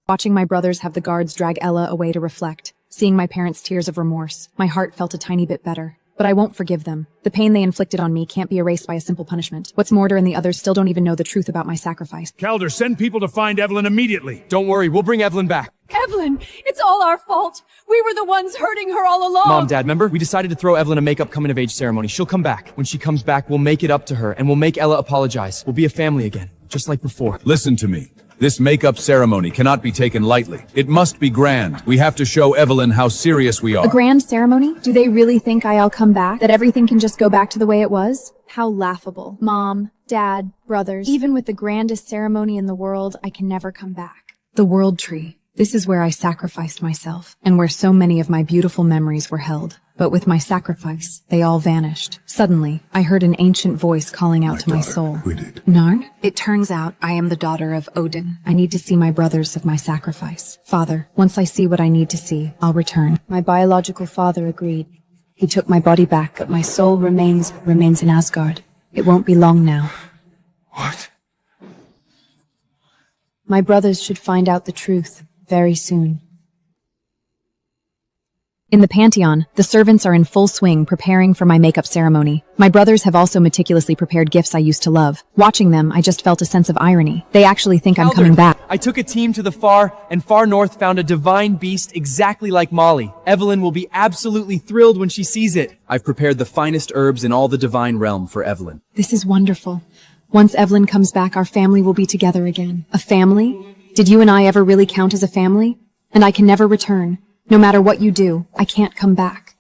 Watching my brothers have the guards drag Ella away to reflect, seeing my parents' tears of remorse, my heart felt a tiny bit better. But I won't forgive them. The pain they inflicted on me can't be erased by a simple punishment. What's Mortar and the others still don't even know the truth about my sacrifice. Calder, send people to find Evelyn immediately. Don't worry, we'll bring Evelyn back. Evelyn, it's all our fault. We were the ones hurting her all along. Mom, Dad, remember? We decided to throw Evelyn a makeup coming-of-age ceremony. She'll come back. When she comes back, we'll make it up to her, and we'll make Ella apologize. We'll be a family again, just like before. Listen to me. This makeup ceremony cannot be taken lightly. It must be grand. We have to show Evelyn how serious we are. A grand ceremony? Do they really think I'll come back? That everything can just go back to the way it was? How laughable. Mom, Dad, brothers, even with the grandest ceremony in the world, I can never come back. The World Tree. This is where I sacrificed myself, and where so many of my beautiful memories were held. But with my sacrifice, they all vanished. Suddenly, I heard an ancient voice calling out to my soul. Narn? It turns out I am the daughter of Odin. I need to see my brothers of my sacrifice. Father, once I see what I need to see, I'll return. My biological father agreed. He took my body back, but my soul remains in Asgard. It won't be long now. What? My brothers should find out the truth very soon. In the Pantheon, the servants are in full swing preparing for my makeup ceremony. My brothers have also meticulously prepared gifts I used to love. Watching them, I just felt a sense of irony. They actually think I'm coming back. I took a team to the far north, found a divine beast exactly like Molly. Evelyn will be absolutely thrilled when she sees it. I've prepared the finest herbs in all the divine realm for Evelyn. This is wonderful. Once Evelyn comes back, our family will be together again. A family? Did you and I ever really count as a family? And I can never return. No matter what you do, I can't come back.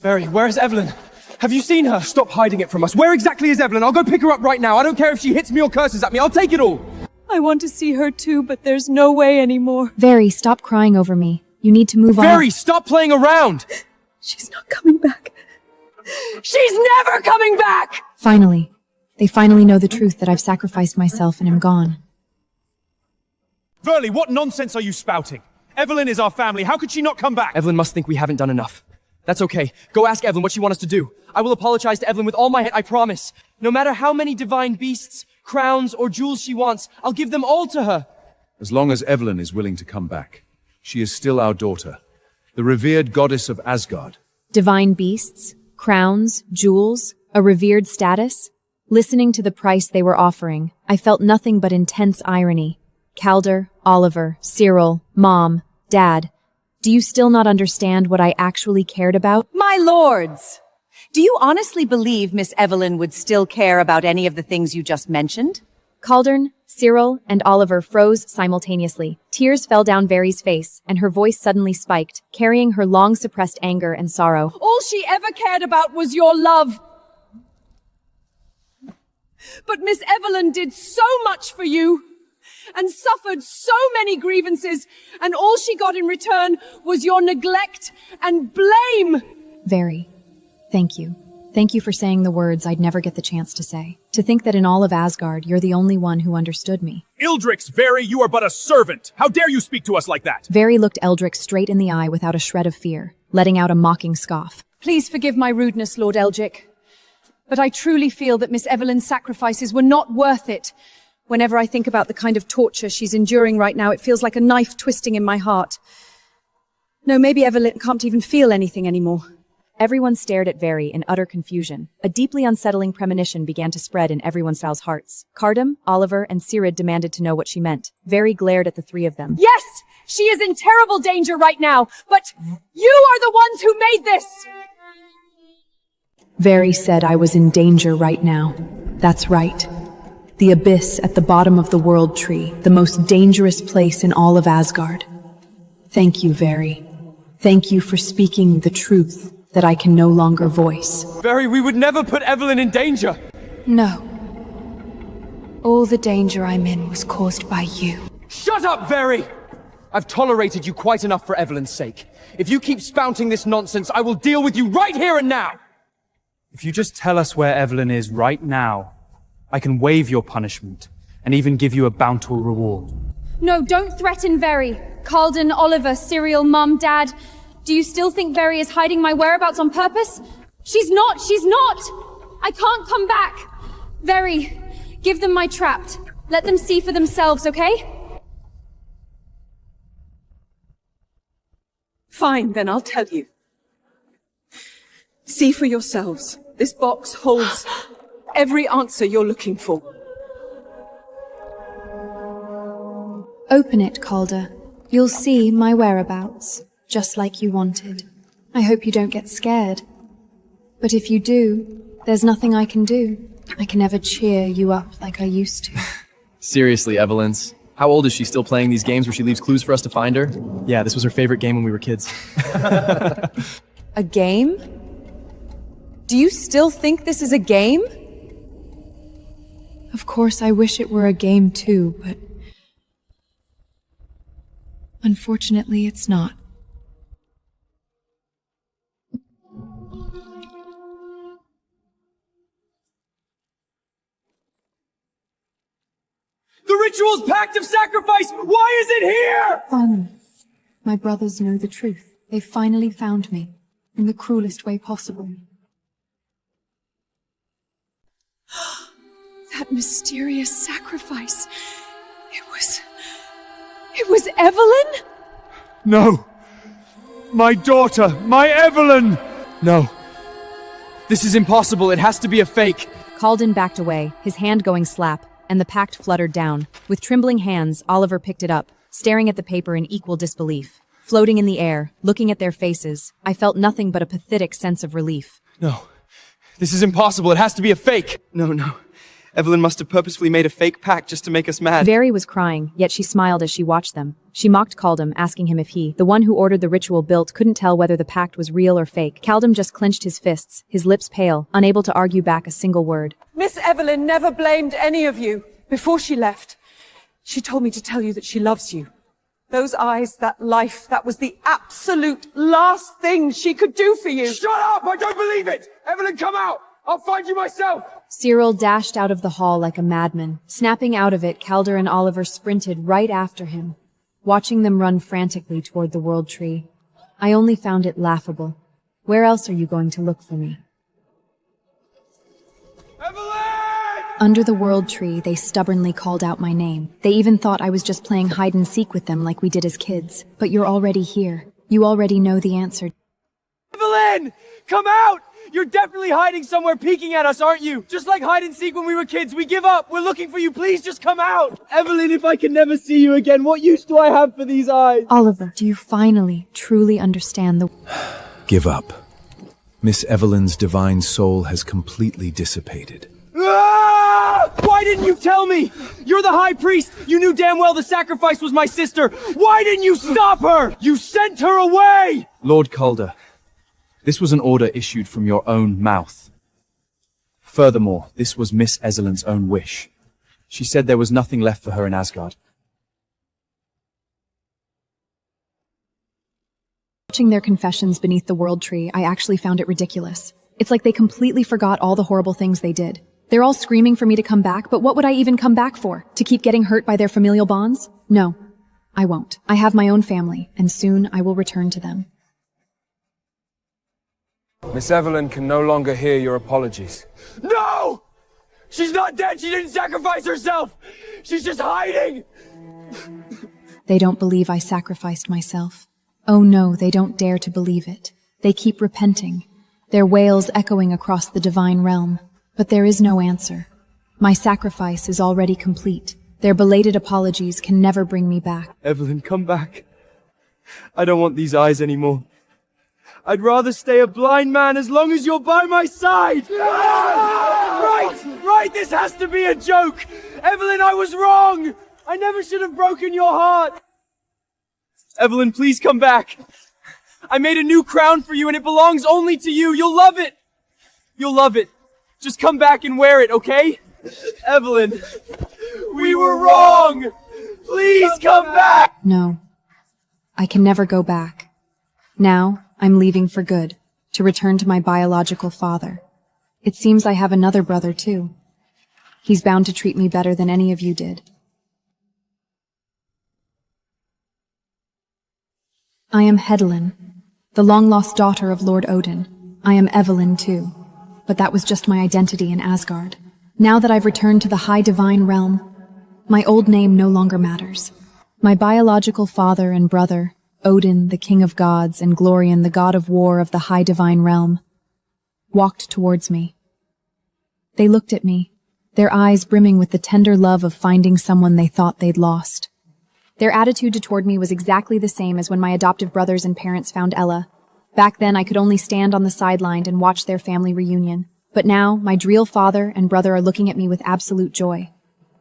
Barry, where's Evelyn? Have you seen her? Stop hiding it from us. Where exactly is Evelyn? I'll go pick her up right now. I don't care if she hits me or curses at me. I'll take it all. I want to see her too, but there's no way anymore. Very, stop crying over me. You need to move on. Barry, stop playing around! She's not coming back. She's never coming back! Finally. They finally know the truth that I've sacrificed myself and am gone. Verley, what nonsense are you spouting? Evelyn is our family. How could she not come back? Evelyn must think we haven't done enough. That's okay. Go ask Evelyn what she wants us to do. I will apologize to Evelyn with all my heart, I promise. No matter how many divine beasts, crowns, or jewels she wants, I'll give them all to her. As long as Evelyn is willing to come back, she is still our daughter, the revered goddess of Asgard. Divine beasts, crowns, jewels, a revered status. Listening to the price they were offering, I felt nothing but intense irony. Calder, Oliver, Cyril, Mom, Dad, do you still not understand what I actually cared about? My lords, do you honestly believe Miss Evelyn would still care about any of the things you just mentioned? Caldern, Cyril, and Oliver froze simultaneously. Tears fell down Very's face, and her voice suddenly spiked, carrying her long-suppressed anger and sorrow. All she ever cared about was your love. But Miss Evelyn did so much for you, and suffered so many grievances, and all she got in return was your neglect and blame. Very. Thank you. Thank you for saying the words I'd never get the chance to say. To think that in all of Asgard, you're the only one who understood me. Ildrix, Very, you are but a servant. How dare you speak to us like that? Very looked Eldrick straight in the eye without a shred of fear, letting out a mocking scoff. Please forgive my rudeness, Lord Eldrick, but I truly feel that Miss Evelyn's sacrifices were not worth it. Whenever I think about the kind of torture she's enduring right now, it feels like a knife twisting in my heart. No, maybe Evelyn can't even feel anything anymore. Everyone stared at Very in utter confusion. A deeply unsettling premonition began to spread in everyone's hearts. Cardam, Oliver, and Cirid demanded to know what she meant. Very glared at the three of them. Yes, she is in terrible danger right now, but you are the ones who made this! Very said I was in danger right now. That's right. The abyss at the bottom of the World Tree, the most dangerous place in all of Asgard. Thank you, Very. Thank you for speaking the truth that I can no longer voice. Very, we would never put Evelyn in danger! No. All the danger I'm in was caused by you. Shut up, Very! I've tolerated you quite enough for Evelyn's sake. If you keep spouting this nonsense, I will deal with you right here and now! If you just tell us where Evelyn is right now, I can waive your punishment, and even give you a bountiful reward. No, don't threaten Very. Carlden, Oliver, Cyril, Mum, Dad. Do you still think Very is hiding my whereabouts on purpose? She's not! I can't come back! Very, give them my trapt. Let them see for themselves, okay? Fine, then I'll tell you. See for yourselves. This box holds every answer you're looking for. Open it, Calder. You'll see my whereabouts, just like you wanted. I hope you don't get scared. But if you do, there's nothing I can do. I can never cheer you up like I used to. Seriously, Evelyn's. How old is she, still playing these games where she leaves clues for us to find her? Yeah, this was her favorite game when we were kids. A game? Do you still think this is a game? Of course, I wish it were a game too, but unfortunately, it's not. The ritual's pact of sacrifice! Why is it here? Finally, my brothers know the truth. They finally found me, in the cruelest way possible. That mysterious sacrifice. It was Evelyn? No! My daughter! My Evelyn! No. This is impossible. It has to be a fake. Calden backed away, his hand going slap, and the pact fluttered down. With trembling hands, Oliver picked it up, staring at the paper in equal disbelief. Floating in the air, looking at their faces, I felt nothing but a pathetic sense of relief. No. This is impossible. It has to be a fake. No. Evelyn must have purposefully made a fake pact just to make us mad. Very was crying, yet she smiled as she watched them. She mocked Caldum, asking him if he, the one who ordered the ritual built, couldn't tell whether the pact was real or fake. Caldum just clenched his fists, his lips pale, unable to argue back a single word. Miss Evelyn never blamed any of you. Before she left, she told me to tell you that she loves you. Those eyes, that life, that was the absolute last thing she could do for you. Shut up! I don't believe it! Evelyn, come out! I'll find you myself! Cyril dashed out of the hall like a madman. Snapping out of it, Calder and Oliver sprinted right after him, watching them run frantically toward the World Tree. I only found it laughable. Where else are you going to look for me? Under the World Tree, they stubbornly called out my name. They even thought I was just playing hide and seek with them like we did as kids. But you're already here. You already know the answer. Evelyn! Come out! You're definitely hiding somewhere peeking at us, aren't you? Just like hide and seek when we were kids. We give up. We're looking for you. Please just come out. Evelyn, if I can never see you again, what use do I have for these eyes? Oliver, do you finally, truly understand the... Give up. Miss Evelyn's divine soul has completely dissipated. Ah! Why didn't you tell me? You're the high priest. You knew damn well the sacrifice was my sister. Why didn't you stop her? You sent her away! Lord Calder, this was an order issued from your own mouth. Furthermore, this was Miss Evelyn's own wish. She said there was nothing left for her in Asgard. Watching their confessions beneath the World Tree, I actually found it ridiculous. It's like they completely forgot all the horrible things they did. They're all screaming for me to come back, but what would I even come back for? To keep getting hurt by their familial bonds? No, I won't. I have my own family, and soon I will return to them. Miss Evelyn can no longer hear your apologies. No! She's not dead! She didn't sacrifice herself! She's just hiding! They don't believe I sacrificed myself. Oh no, they don't dare to believe it. They keep repenting, their wails echoing across the divine realm. But there is no answer. My sacrifice is already complete. Their belated apologies can never bring me back. Evelyn, come back. I don't want these eyes anymore. I'd rather stay a blind man as long as you're by my side! Right! This has to be a joke! Evelyn, I was wrong! I never should have broken your heart! Evelyn, please come back! I made a new crown for you and it belongs only to you! You'll love it! You'll love it! Just come back and wear it, okay? Evelyn, we were wrong! Please come back! No, I can never go back. Now, I'm leaving for good, to return to my biological father. It seems I have another brother, too. He's bound to treat me better than any of you did. I am Hedlin, the long-lost daughter of Lord Odin. I am Evelyn, too, but that was just my identity in Asgard. Now that I've returned to the high divine realm, my old name no longer matters. My biological father and brother, Odin, the king of gods, and Glorian, the god of war of the high divine realm, walked towards me. They looked at me, their eyes brimming with the tender love of finding someone they thought they'd lost. Their attitude toward me was exactly the same as when my adoptive brothers and parents found Ella. Back then, I could only stand on the sideline and watch their family reunion. But now, my real father and brother are looking at me with absolute joy.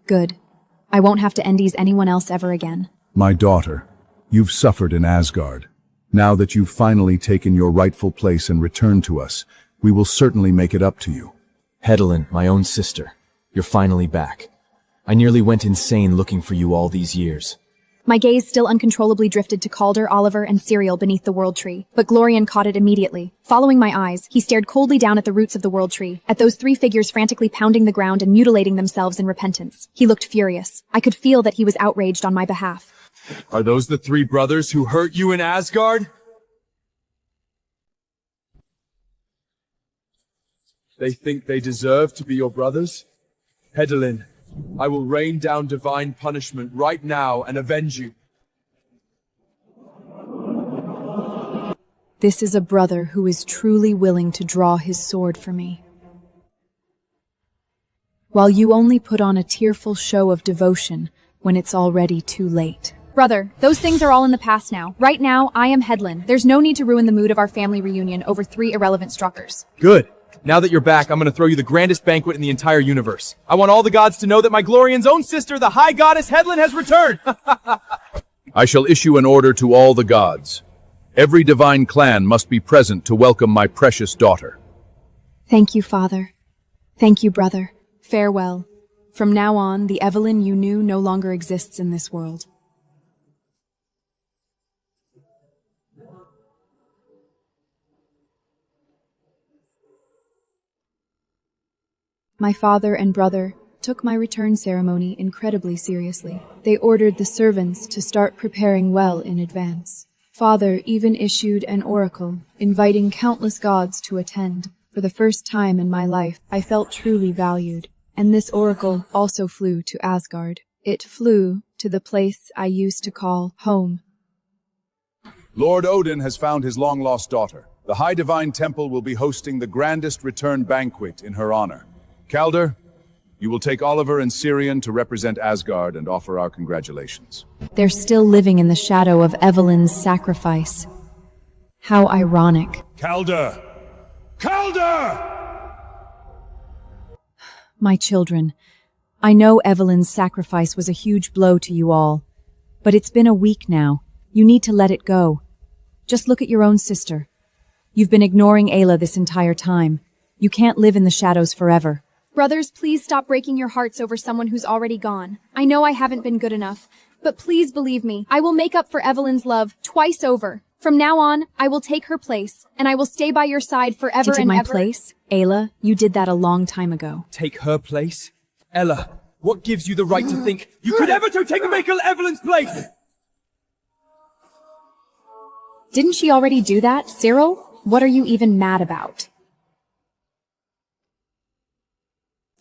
Good. I won't have to endies anyone else ever again. My daughter, you've suffered in Asgard. Now that you've finally taken your rightful place and returned to us, we will certainly make it up to you. Hedlin, my own sister, you're finally back. I nearly went insane looking for you all these years. My gaze still uncontrollably drifted to Calder, Oliver, and Cyril beneath the World Tree, but Glorian caught it immediately. Following my eyes, he stared coldly down at the roots of the World Tree, at those three figures frantically pounding the ground and mutilating themselves in repentance. He looked furious. I could feel that he was outraged on my behalf. Are those the three brothers who hurt you in Asgard? They think they deserve to be your brothers? Hedlin, I will rain down divine punishment right now and avenge you. This is a brother who is truly willing to draw his sword for me. While you only put on a tearful show of devotion when it's already too late. Brother, those things are all in the past now. Right now, I am Hedlin. There's no need to ruin the mood of our family reunion over three irrelevant Struckers. Good. Now that you're back, I'm gonna throw you the grandest banquet in the entire universe. I want all the gods to know that my Glorian's own sister, the high goddess Hedlin, has returned! I shall issue an order to all the gods. Every divine clan must be present to welcome my precious daughter. Thank you, Father. Thank you, brother. Farewell. From now on, the Evelyn you knew no longer exists in this world. My father and brother took my return ceremony incredibly seriously. They ordered the servants to start preparing well in advance. Father even issued an oracle, inviting countless gods to attend. For the first time in my life, I felt truly valued. And this oracle also flew to Asgard. It flew to the place I used to call home. Lord Odin has found his long-lost daughter. The High Divine Temple will be hosting the grandest return banquet in her honor. Calder, you will take Oliver and Sirion to represent Asgard and offer our congratulations. They're still living in the shadow of Evelyn's sacrifice. How ironic. Calder! Calder! My children, I know Evelyn's sacrifice was a huge blow to you all, but it's been a week now. You need to let it go. Just look at your own sister. You've been ignoring Ayla this entire time. You can't live in the shadows forever. Brothers, please stop breaking your hearts over someone who's already gone. I know I haven't been good enough, but please believe me, I will make up for Evelyn's love twice over. From now on, I will take her place, and I will stay by your side forever and ever. To take my place? Ayla, you did that a long time ago. Take her place? Ella, what gives you the right to think you could ever take Evelyn's place? Didn't she already do that, Cyril? What are you even mad about?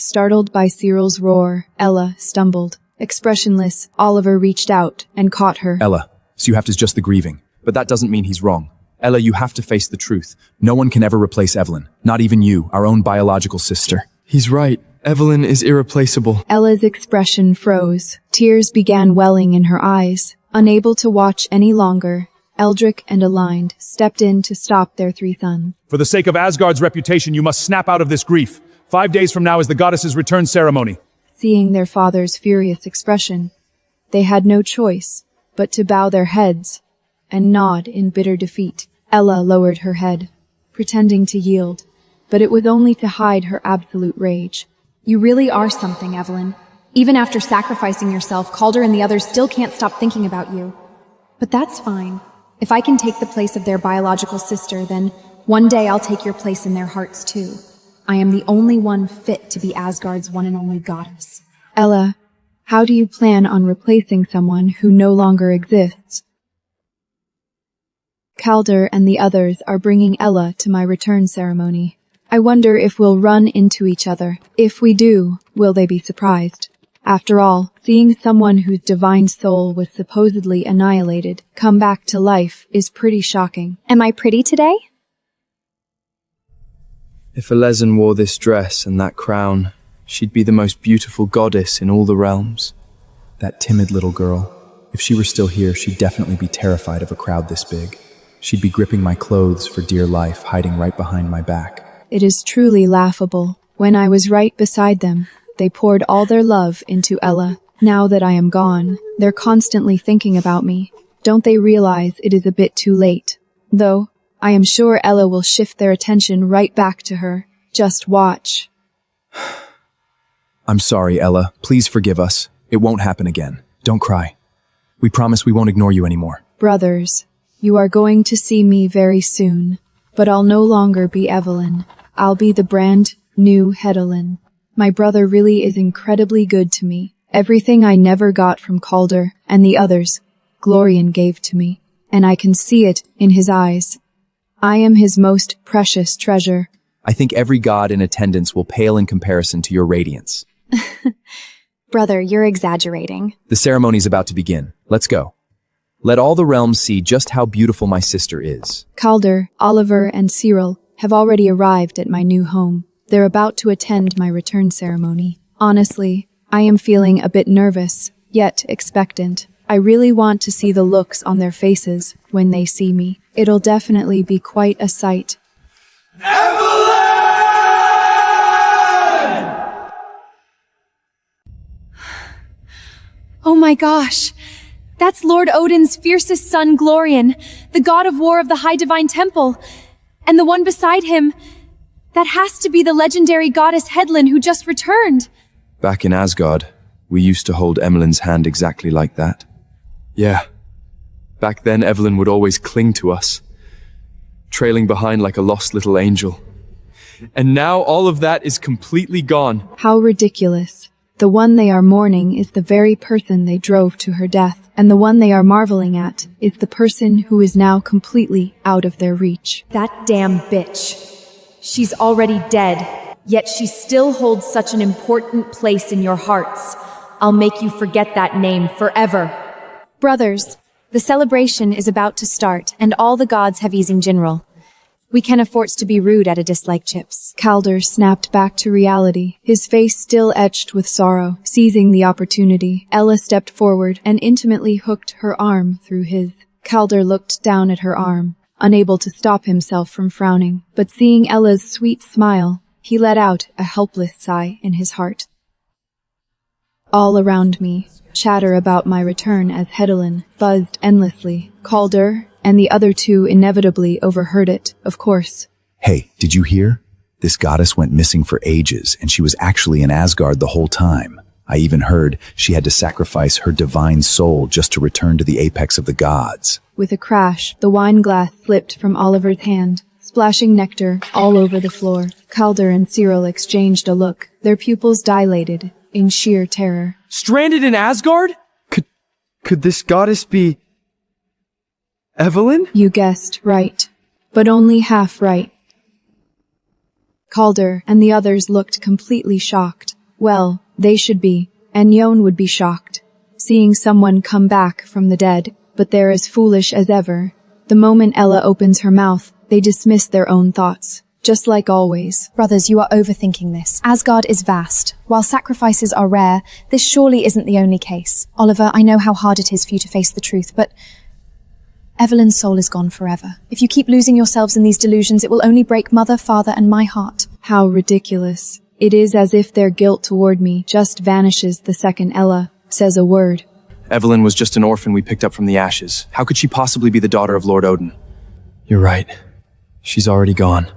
Startled by Cyril's roar, Ella stumbled. Expressionless, Oliver reached out and caught her. Ella, Suhaft is just the grieving, but that doesn't mean he's wrong. Ella, you have to face the truth. No one can ever replace Evelyn. Not even you, our own biological sister. He's right. Evelyn is irreplaceable. Ella's expression froze. Tears began welling in her eyes. Unable to watch any longer, Eldrick and Aligned stepped in to stop their three sons. For the sake of Asgard's reputation, you must snap out of this grief. 5 days from now is the goddess's return ceremony. Seeing their father's furious expression, they had no choice but to bow their heads and nod in bitter defeat. Ella lowered her head, pretending to yield, but it was only to hide her absolute rage. You really are something, Evelyn. Even after sacrificing yourself, Calder and the others still can't stop thinking about you. But that's fine. If I can take the place of their biological sister, then one day I'll take your place in their hearts too. I am the only one fit to be Asgard's one and only goddess. Ella, how do you plan on replacing someone who no longer exists? Calder and the others are bringing Ella to my return ceremony. I wonder if we'll run into each other. If we do, will they be surprised? After all, seeing someone whose divine soul was supposedly annihilated come back to life is pretty shocking. Am I pretty today? If Elezen wore this dress and that crown, she'd be the most beautiful goddess in all the realms. That timid little girl. If she were still here, she'd definitely be terrified of a crowd this big. She'd be gripping my clothes for dear life, hiding right behind my back. It is truly laughable. When I was right beside them, they poured all their love into Ella. Now that I am gone, they're constantly thinking about me. Don't they realize it is a bit too late? Though, I am sure Ella will shift their attention right back to her. Just watch. I'm sorry, Ella. Please forgive us. It won't happen again. Don't cry. We promise we won't ignore you anymore. Brothers, you are going to see me very soon. But I'll no longer be Evelyn. I'll be the brand new Hedalin. My brother really is incredibly good to me. Everything I never got from Calder and the others, Glorian gave to me. And I can see it in his eyes. I am his most precious treasure. I think every god in attendance will pale in comparison to your radiance. Brother, you're exaggerating. The ceremony's about to begin. Let's go. Let all the realms see just how beautiful my sister is. Calder, Oliver, and Cyril have already arrived at my new home. They're about to attend my return ceremony. Honestly, I am feeling a bit nervous, yet expectant. I really want to see the looks on their faces when they see me. It'll definitely be quite a sight. Oh my gosh! That's Lord Odin's fiercest son, Glorian, the god of war of the High Divine Temple. And the one beside him, that has to be the legendary goddess Hedlin who just returned. Back in Asgard, we used to hold Emmeline's hand exactly like that. Yeah. Back then, Evelyn would always cling to us, trailing behind like a lost little angel. And now all of that is completely gone. How ridiculous. The one they are mourning is the very person they drove to her death, and the one they are marveling at is the person who is now completely out of their reach. That damn bitch. She's already dead, yet she still holds such an important place in your hearts. I'll make you forget that name forever. Brothers, the celebration is about to start, and all the gods have easing general. We can afford to be rude at a dislike chips. Calder snapped back to reality, his face still etched with sorrow. Seizing the opportunity, Ella stepped forward and intimately hooked her arm through his. Calder looked down at her arm, unable to stop himself from frowning, but seeing Ella's sweet smile, he let out a helpless sigh in his heart. All around me, chatter about my return as Hedalin buzzed endlessly. Calder and the other two inevitably overheard it, of course. Hey, did you hear? This goddess went missing for ages, and she was actually in Asgard the whole time. I even heard she had to sacrifice her divine soul just to return to the apex of the gods. With a crash, the wine glass slipped from Oliver's hand, splashing nectar all over the floor. Calder and Cyril exchanged a look, their pupils dilated in sheer terror. Stranded in Asgard? Could this goddess be Evelyn? You guessed right, but only half right. Calder and the others looked completely shocked. Well, they should be, and Yon would be shocked, seeing someone come back from the dead, but they're as foolish as ever. The moment Ella opens her mouth, they dismiss their own thoughts, just like always. Brothers, you are overthinking this. Asgard is vast. While sacrifices are rare, this surely isn't the only case. Oliver, I know how hard it is for you to face the truth, but Evelyn's soul is gone forever. If you keep losing yourselves in these delusions, it will only break Mother, Father, and my heart. How ridiculous. It is as if their guilt toward me just vanishes the second Ella says a word. Evelyn was just an orphan we picked up from the ashes. How could she possibly be the daughter of Lord Odin? You're right. She's already gone.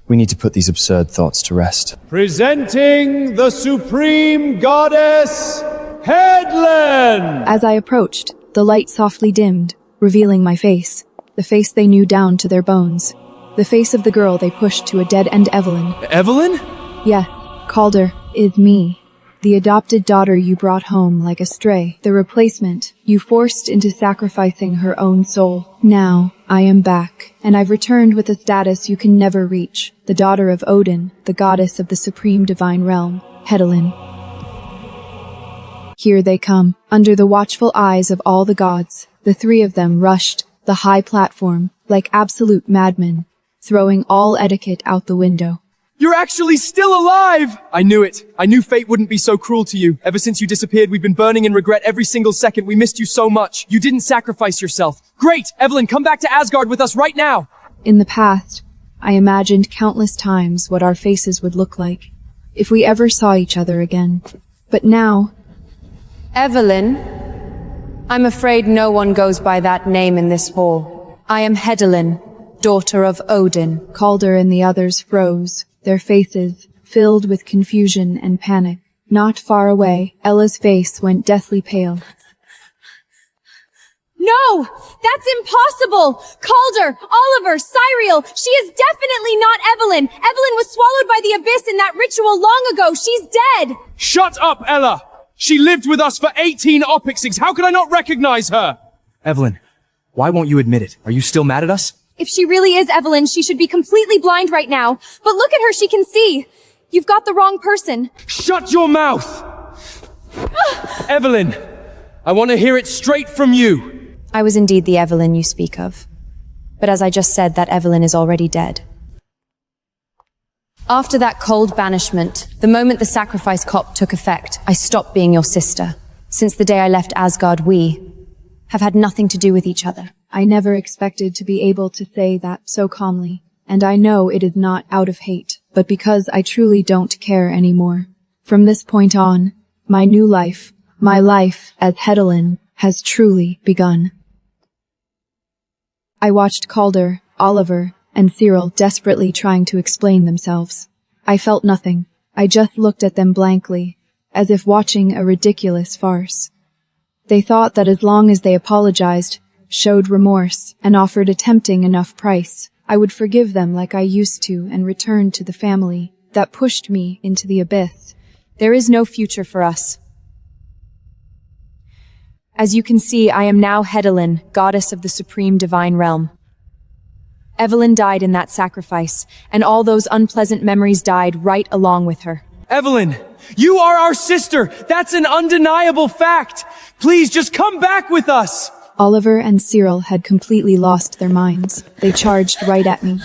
We need to put these absurd thoughts to rest. Presenting the supreme goddess, Hedlin! As I approached, the light softly dimmed, revealing my face, the face they knew down to their bones. the face of the girl they pushed to a dead-end Evelyn. Evelyn? Yes, Calder is me. The adopted daughter you brought home like a stray. The replacement you forced into sacrificing her own soul. Now, I am back, and I've returned with a status you can never reach. The daughter of Odin, the goddess of the supreme divine realm, Hedalin. Here they come, under the watchful eyes of all the gods. The three of them rushed the high platform like absolute madmen, throwing all etiquette out the window. You're actually still alive! I knew it. I knew fate wouldn't be so cruel to you. Ever since you disappeared, we've been burning in regret every single second. We missed you so much. You didn't sacrifice yourself. Great! Evelyn, come back to Asgard with us right now! In the past, I imagined countless times what our faces would look like if we ever saw each other again. But now... Evelyn, I'm afraid no one goes by that name in this hall. I am Hedalin, daughter of Odin. Calder and the others froze, their faces filled with confusion and panic. Not far away, Ella's face went deathly pale. No! That's impossible! Calder, Oliver, Cyriel, she is definitely not Evelyn! Evelyn was swallowed by the abyss in that ritual long ago! She's dead! Shut up, Ella! She lived with us for 18 Opixigs! How could I not recognize her? Evelyn, why won't you admit it? Are you still mad at us? If she really is Evelyn, she should be completely blind right now. But look at her, she can see! You've got the wrong person. Shut your mouth! Evelyn, I want to hear it straight from you! I was indeed the Evelyn you speak of. But as I just said, that Evelyn is already dead. After that cold banishment, the moment the sacrifice cop took effect, I stopped being your sister. Since the day I left Asgard, we have had nothing to do with each other. I never expected to be able to say that so calmly, and I know it is not out of hate, but because I truly don't care anymore. From this point on, my new life, my life as Hedalin, has truly begun. I watched Calder, Oliver, and Cyril desperately trying to explain themselves. I felt nothing. I just looked at them blankly, as if watching a ridiculous farce. They thought that as long as they apologized, showed remorse, and offered a tempting enough price, I would forgive them like I used to and return to the family that pushed me into the abyss. There is no future for us. As you can see, I am now Hedalin, goddess of the supreme divine realm. Evelyn died in that sacrifice, and all those unpleasant memories died right along with her. Evelyn, you are our sister! That's an undeniable fact! Please, just come back with us! Oliver and Cyril had completely lost their minds. They charged right at me.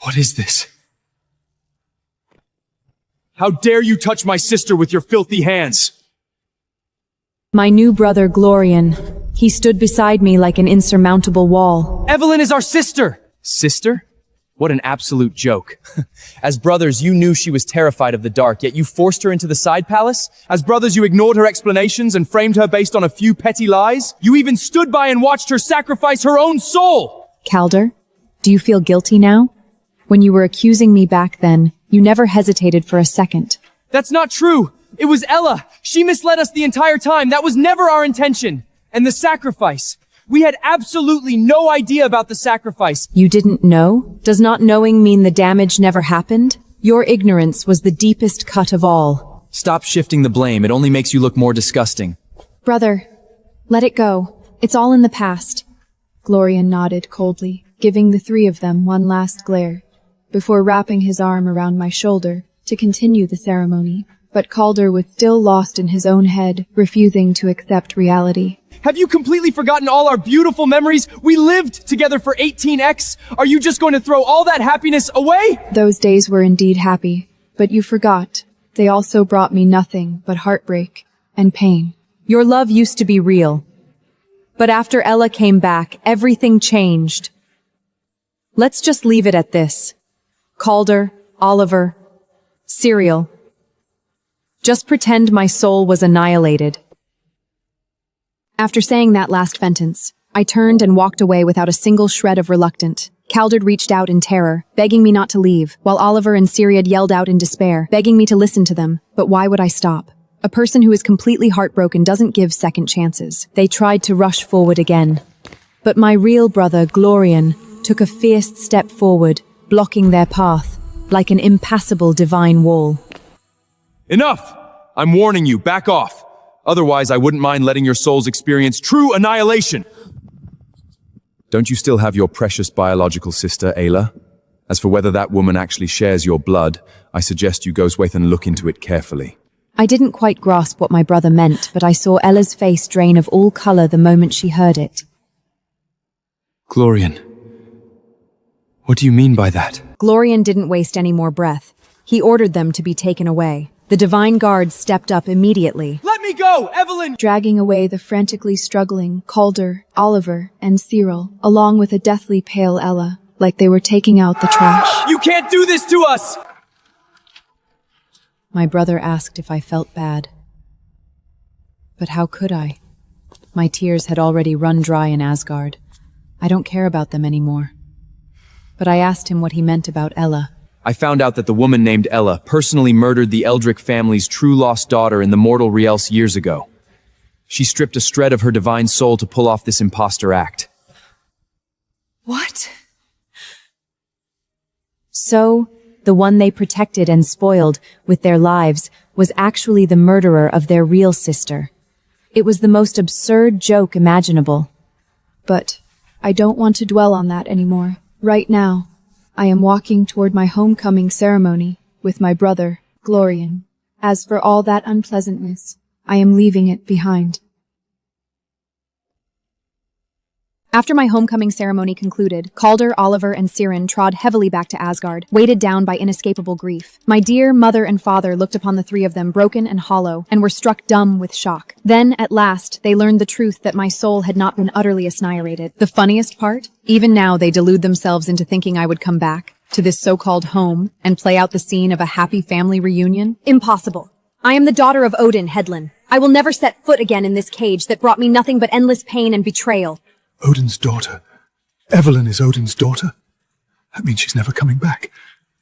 What is this? How dare you touch my sister with your filthy hands? My new brother, Glorian. He stood beside me like an insurmountable wall. Evelyn is our sister! Sister? What an absolute joke. As brothers, you knew she was terrified of the dark, yet you forced her into the side palace? As brothers, you ignored her explanations and framed her based on a few petty lies? You even stood by and watched her sacrifice her own soul! Calder, do you feel guilty now? When you were accusing me back then, you never hesitated for a second. That's not true! It was Ella! She misled us the entire time! That was never our intention! And the sacrifice! We had absolutely no idea about the sacrifice! You didn't know? Does not knowing mean the damage never happened? Your ignorance was the deepest cut of all. Stop shifting the blame, it only makes you look more disgusting. Brother, let it go. It's all in the past. Glorian nodded coldly, giving the three of them one last glare, before wrapping his arm around my shoulder to continue the ceremony. But Calder was still lost in his own head, refusing to accept reality. Have you completely forgotten all our beautiful memories? We lived together for 18x. Are you just going to throw all that happiness away? Those days were indeed happy, but you forgot. They also brought me nothing but heartbreak and pain. Your love used to be real. But after Ella came back, everything changed. Let's just leave it at this. Calder, Oliver, Cyril. Just pretend my soul was annihilated. After saying that last sentence, I turned and walked away without a single shred of reluctance. Calder reached out in terror, begging me not to leave, while Oliver and Cyril yelled out in despair, begging me to listen to them. But why would I stop? A person who is completely heartbroken doesn't give second chances. They tried to rush forward again. But my real brother, Glorian, took a fierce step forward, blocking their path, like an impassable divine wall. Enough! I'm warning you, back off. Otherwise, I wouldn't mind letting your souls experience true annihilation. Don't you still have your precious biological sister, Ayla? As for whether that woman actually shares your blood, I suggest you go Swaith and look into it carefully. I didn't quite grasp what my brother meant, but I saw Ella's face drain of all color the moment she heard it. Glorian, what do you mean by that? Glorian didn't waste any more breath. He ordered them to be taken away. The divine guards stepped up immediately. Let me go, Evelyn! Dragging away the frantically struggling Calder, Oliver, and Cyril, along with a deathly pale Ella, like they were taking out the trash. You can't do this to us! My brother asked if I felt bad. But how could I? My tears had already run dry in Asgard. I don't care about them anymore. But I asked him what he meant about Ella. I found out that the woman named Ella personally murdered the Eldrick family's true lost daughter in the mortal Rielse years ago. She stripped a shred of her divine soul to pull off this imposter act. What? So, the one they protected and spoiled with their lives was actually the murderer of their real sister. It was the most absurd joke imaginable. But I don't want to dwell on that anymore. Right now, I am walking toward my homecoming ceremony with my brother, Glorian. As for all that unpleasantness, I am leaving it behind. After my homecoming ceremony concluded, Calder, Oliver, and Siren trod heavily back to Asgard, weighted down by inescapable grief. My dear mother and father looked upon the three of them broken and hollow, and were struck dumb with shock. Then, at last, they learned the truth that my soul had not been utterly annihilated. The funniest part? Even now they delude themselves into thinking I would come back to this so-called home and play out the scene of a happy family reunion. Impossible. I am the daughter of Odin, Hedlin. I will never set foot again in this cage that brought me nothing but endless pain and betrayal. Odin's daughter. Evelyn is Odin's daughter. That means she's never coming back.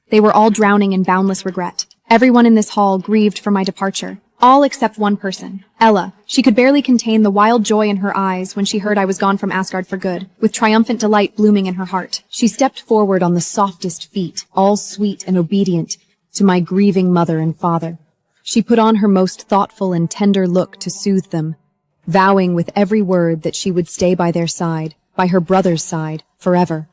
They were all drowning in boundless regret. Everyone in this hall grieved for my departure. All except one person, Ella. She could barely contain the wild joy in her eyes when she heard I was gone from Asgard for good, with triumphant delight blooming in her heart. She stepped forward on the softest feet, all sweet and obedient, to my grieving mother and father. She put on her most thoughtful and tender look to soothe them, vowing with every word that she would stay by their side, by her brother's side, forever.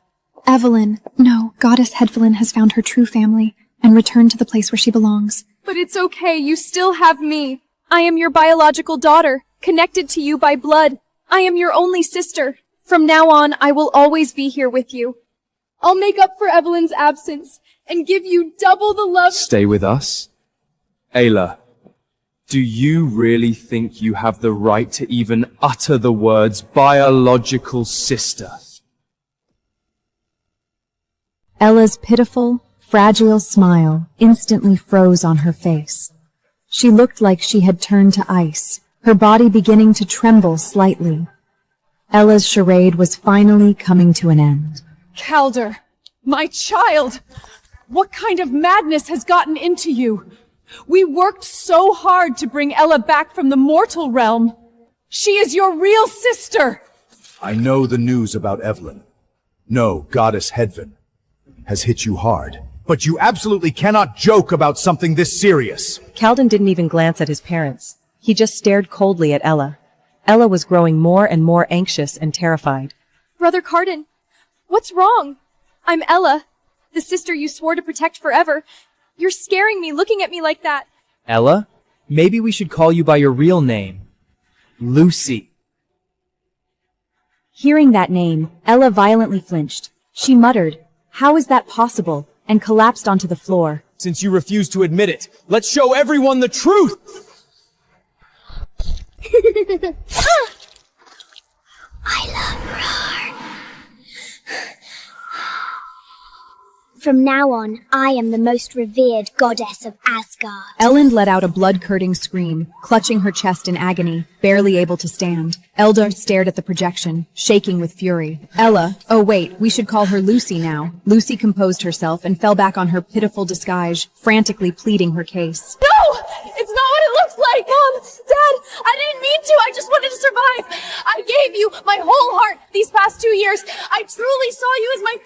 Evelyn, no, Goddess Hedvelin has found her true family and returned to the place where she belongs. But it's okay, you still have me. I am your biological daughter, connected to you by blood. I am your only sister. From now on, I will always be here with you. I'll make up for Evelyn's absence and give you double the love. Stay with us? Ayla, do you really think you have the right to even utter the words biological sister? Ella's pitiful, fragile smile instantly froze on her face. She looked like she had turned to ice, her body beginning to tremble slightly. Ella's charade was finally coming to an end. Calder, my child! What kind of madness has gotten into you? We worked so hard to bring Ella back from the mortal realm. She is your real sister! I know the news about Evelyn. No, Goddess Hedvin has hit you hard. But you absolutely cannot joke about something this serious. Calden didn't even glance at his parents. He just stared coldly at Ella. Ella was growing more and more anxious and terrified. Brother Carden, what's wrong? I'm Ella, the sister you swore to protect forever. You're scaring me looking at me like that. Ella? Maybe we should call you by your real name. Lucy. Hearing that name, Ella violently flinched. She muttered, "How is that possible?" and collapsed onto the floor. Since you refuse to admit it, let's show everyone the truth! I love roar. From now on, I am the most revered goddess of Asgard. Elend let out a blood-curdling scream, clutching her chest in agony, barely able to stand. Eldar stared at the projection, shaking with fury. Ella, oh wait, we should call her Lucy now. Lucy composed herself and fell back on her pitiful disguise, frantically pleading her case. No! It's not what it looks like! Mom! Dad! I didn't mean to! I just wanted to survive! I gave gave you my whole heart these past 2 years. I truly saw you as my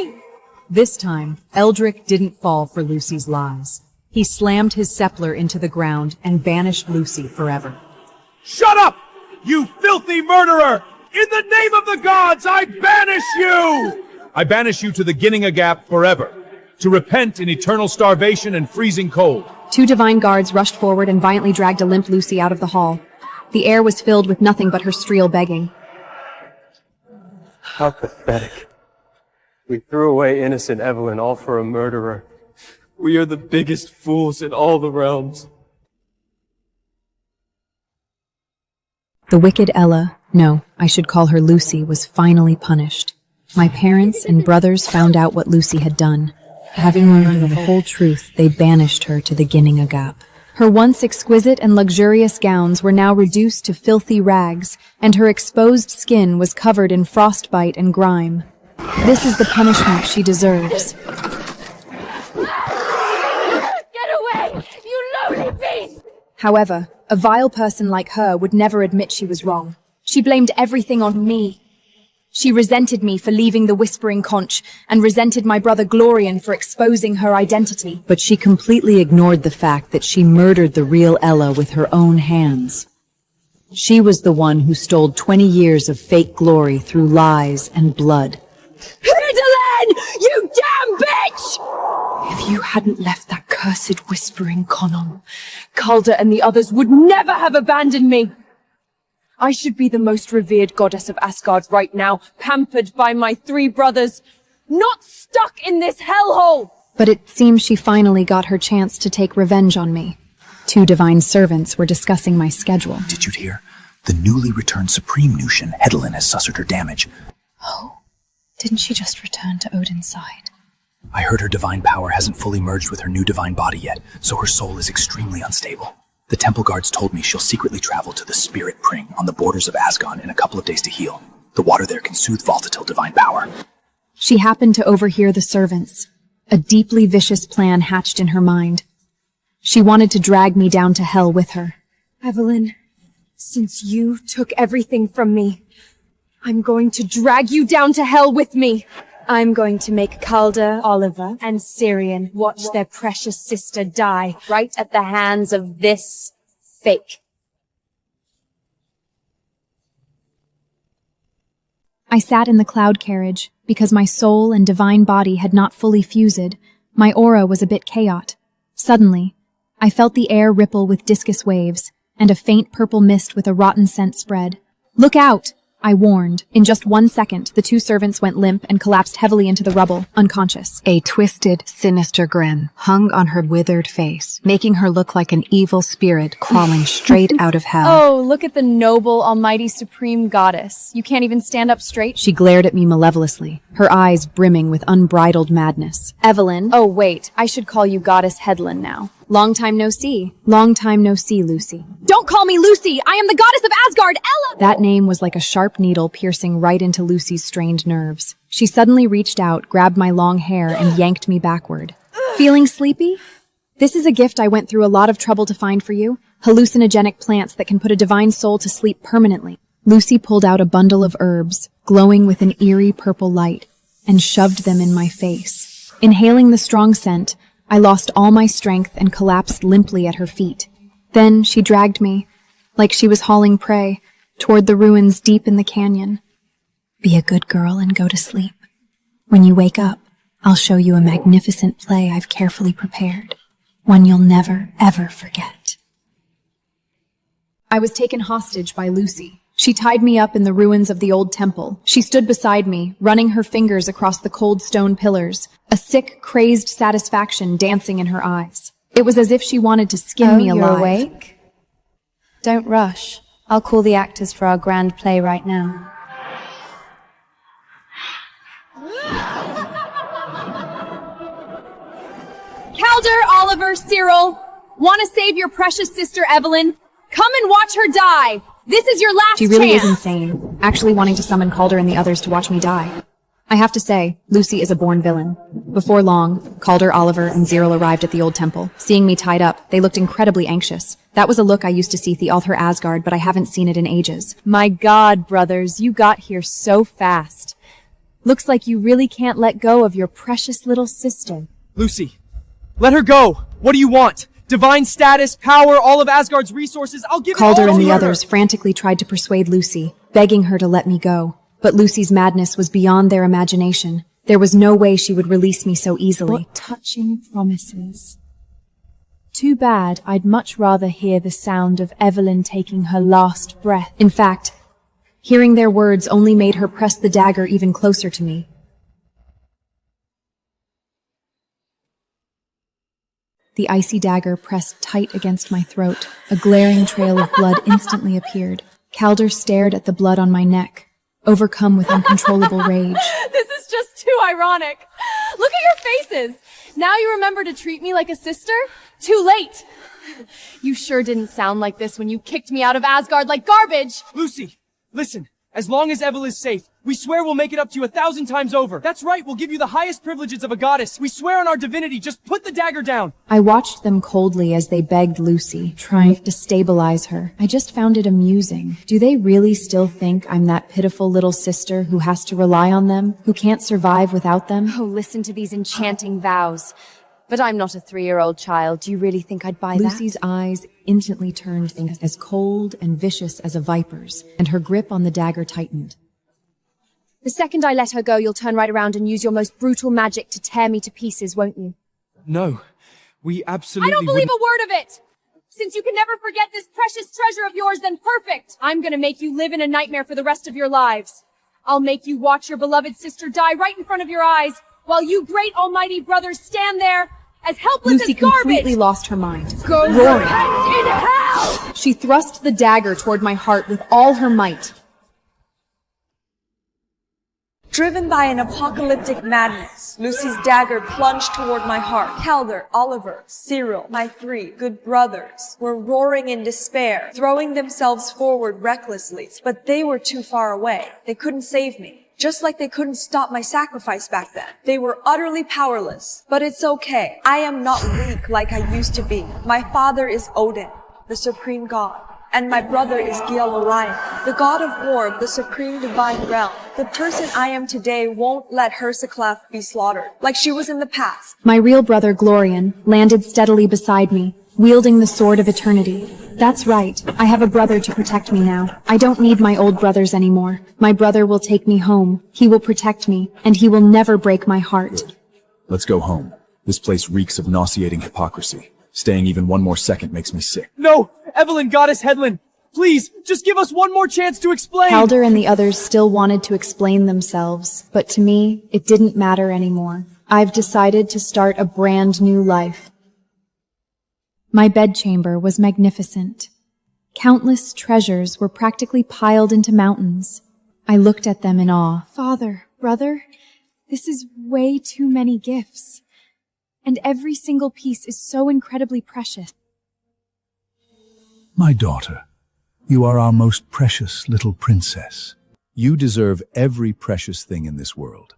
family. This time, Eldrick didn't fall for Lucy's lies. He slammed his scepter into the ground and banished Lucy forever. Shut up! You filthy murderer! In the name of the gods, I banish you! I banish you to the Ginninga Gap forever, to repent in eternal starvation and freezing cold. 2 divine guards rushed forward and violently dragged a limp Lucy out of the hall. The air was filled with nothing but her shrill begging. How pathetic. We threw away innocent Evelyn all for a murderer. We are the biggest fools in all the realms. The wicked Ella, no, I should call her Lucy, was finally punished. My parents and brothers found out what Lucy had done. Having learned the whole truth, they banished her to the Ginninga Gap. Her once exquisite and luxurious gowns were now reduced to filthy rags, and her exposed skin was covered in frostbite and grime. This is the punishment she deserves. Get away, you lonely beast! However, a vile person like her would never admit she was wrong. She blamed everything on me. She resented me for leaving the Whispering Conch, and resented my brother Glorian for exposing her identity. But she completely ignored the fact that she murdered the real Ella with her own hands. She was the one who stole 20 years of fake glory through lies and blood. Hidelen! You damn bitch! If you hadn't left that cursed Whispering Conch, Calder and the others would never have abandoned me. I should be the most revered goddess of Asgard right now, pampered by my 3 brothers, not stuck in this hellhole! But it seems she finally got her chance to take revenge on me. 2 divine servants were discussing my schedule. Did you hear? The newly returned Supreme Nushin, Hidelen, has sustered her damage. Oh, didn't she just return to Odin's side? I heard her divine power hasn't fully merged with her new divine body yet, so her soul is extremely unstable. The temple guards told me she'll secretly travel to the Spirit Pring on the borders of Asgard in a couple of days to heal. The water there can soothe volatile divine power. She happened to overhear the servants. A deeply vicious plan hatched in her mind. She wanted to drag me down to hell with her. Evelyn, since you took everything from me, I'm going to drag you down to hell with me. I'm going to make Calder, Oliver, and Syrian watch their precious sister die right at the hands of this fake. I sat in the cloud carriage because my soul and divine body had not fully fused. My aura was a bit chaotic. Suddenly, I felt the air ripple with discus waves, and a faint purple mist with a rotten scent spread. "Look out!" I warned. In just 1 second, the 2 servants went limp and collapsed heavily into the rubble, unconscious. A twisted, sinister grin hung on her withered face, making her look like an evil spirit crawling straight out of hell. Oh, look at the noble, almighty, supreme goddess. You can't even stand up straight? She glared at me malevolently, her eyes brimming with unbridled madness. Evelyn. Oh, wait. I should call you Goddess Headland now. Long time no see. Long time no see, Lucy. Don't call me Lucy! I am the goddess of Asgard, Ella! That name was like a sharp needle piercing right into Lucy's strained nerves. She suddenly reached out, grabbed my long hair, and yanked me backward. Feeling sleepy? This is a gift I went through a lot of trouble to find for you. Hallucinogenic plants that can put a divine soul to sleep permanently. Lucy pulled out a bundle of herbs, glowing with an eerie purple light, and shoved them in my face. Inhaling the strong scent, I lost all my strength and collapsed limply at her feet. Then she dragged me, like she was hauling prey, toward the ruins deep in the canyon. Be a good girl and go to sleep. When you wake up, I'll show you a magnificent play I've carefully prepared, one you'll never, ever forget. I was taken hostage by Lucy. She tied me up in the ruins of the old temple. She stood beside me, running her fingers across the cold stone pillars, a sick, crazed satisfaction dancing in her eyes. It was as if she wanted to skin me alive. You're awake? Don't rush. I'll call the actors for our grand play right now. Calder, Oliver, Cyril, want to save your precious sister Evelyn? Come and watch her die! This is your last chance! She really is insane, actually wanting to summon Calder and the others to watch me die. I have to say, Lucy is a born villain. Before long, Calder, Oliver, and Cyril arrived at the old temple. Seeing me tied up, they looked incredibly anxious. That was a look I used to see throughout her Asgard, but I haven't seen it in ages. My God, brothers, you got here so fast. Looks like you really can't let go of your precious little sister. Lucy, let her go! What do you want? Divine status, power, all of Asgard's resources, I'll give it all to her! Calder and the others frantically tried to persuade Lucy, begging her to let me go. But Lucy's madness was beyond their imagination. There was no way she would release me so easily. What touching promises. Too bad. I'd much rather hear the sound of Evelyn taking her last breath. In fact, hearing their words only made her press the dagger even closer to me. The icy dagger pressed tight against my throat. A glaring trail of blood instantly appeared. Calder stared at the blood on my neck, overcome with uncontrollable rage. This is just too ironic. Look at your faces. Now you remember to treat me like a sister? Too late. You sure didn't sound like this when you kicked me out of Asgard like garbage. Lucy, listen. As long as Evel is safe, we swear we'll make it up to you 1,000 times over. That's right, we'll give you the highest privileges of a goddess. We swear on our divinity, just put the dagger down. I watched them coldly as they begged Lucy, trying to stabilize her. I just found it amusing. Do they really still think I'm that pitiful little sister who has to rely on them, who can't survive without them? Oh, listen to these enchanting vows. But I'm not a 3-year-old child. Do you really think I'd buy that? Lucy's eyes instantly turned as cold and vicious as a viper's, and her grip on the dagger tightened. The second I let her go, you'll turn right around and use your most brutal magic to tear me to pieces, won't you? No, we absolutely I don't believe wouldn't. a word of it! Since you can never forget this precious treasure of yours, then perfect! I'm gonna make you live in a nightmare for the rest of your lives. I'll make you watch your beloved sister die right in front of your eyes, while you great almighty brothers stand there as helpless Lucy as garbage! completely lost her mind. Go roaring. in hell! She thrust the dagger toward my heart with all her might. Driven by an apocalyptic madness, Lucy's dagger plunged toward my heart. Calder, Oliver, Cyril, my 3 good brothers, were roaring in despair, throwing themselves forward recklessly, but they were too far away. They couldn't save me. Just like they couldn't stop my sacrifice back then. They were utterly powerless. But it's okay. I am not weak like I used to be. My father is Odin, the supreme god. And my brother is Gial-Orion, the god of war of the supreme divine realm. The person I am today won't let Heraclaf be slaughtered, like she was in the past. My real brother, Glorian, landed steadily beside me, wielding the sword of eternity. That's right. I have a brother to protect me now. I don't need my old brothers anymore. My brother will take me home. He will protect me, and he will never break my heart. Good. Let's go home. This place reeks of nauseating hypocrisy. Staying even one more second makes me sick. No! Evelyn, Goddess Headland! Please, just give us one more chance to explain! Calder and the others still wanted to explain themselves, but to me, it didn't matter anymore. I've decided to start a brand new life. My bedchamber was magnificent. Countless treasures were practically piled into mountains. I looked at them in awe. Father, brother, this is way too many gifts. And every single piece is so incredibly precious. My daughter, you are our most precious little princess. You deserve every precious thing in this world.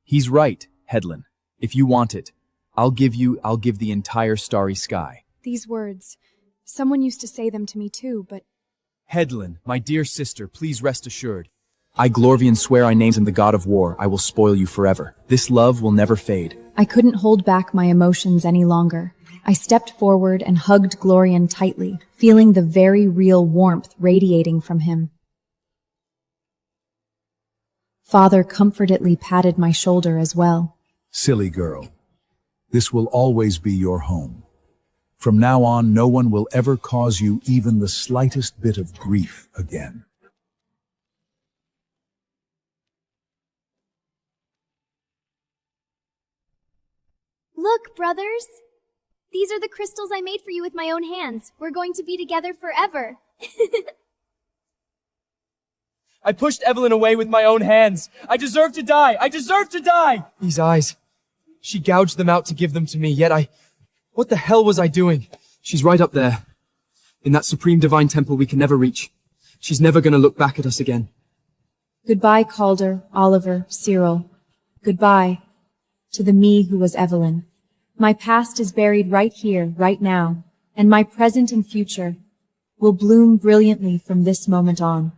He's right, Headland. If you want it, I'll give the entire starry sky. These words, someone used to say them to me too, but... Headland, my dear sister, please rest assured. I, Glorvian, swear I named him the god of war. I will spoil you forever. This love will never fade. I couldn't hold back my emotions any longer. I stepped forward and hugged Glorian tightly, feeling the very real warmth radiating from him. Father comfortedly patted my shoulder as well. Silly girl. This will always be your home. From now on, no one will ever cause you even the slightest bit of grief again. Look, brothers! These are the crystals I made for you with my own hands. We're going to be together forever. I pushed Evelyn away with my own hands. I deserve to die! I deserve to die! These eyes. She gouged them out to give them to me, yet what the hell was I doing? She's right up there. In that supreme divine temple we can never reach. She's never gonna look back at us again. Goodbye, Calder, Oliver, Cyril. Goodbye to the me who was Evelyn. My past is buried right here, right now, and my present and future will bloom brilliantly from this moment on.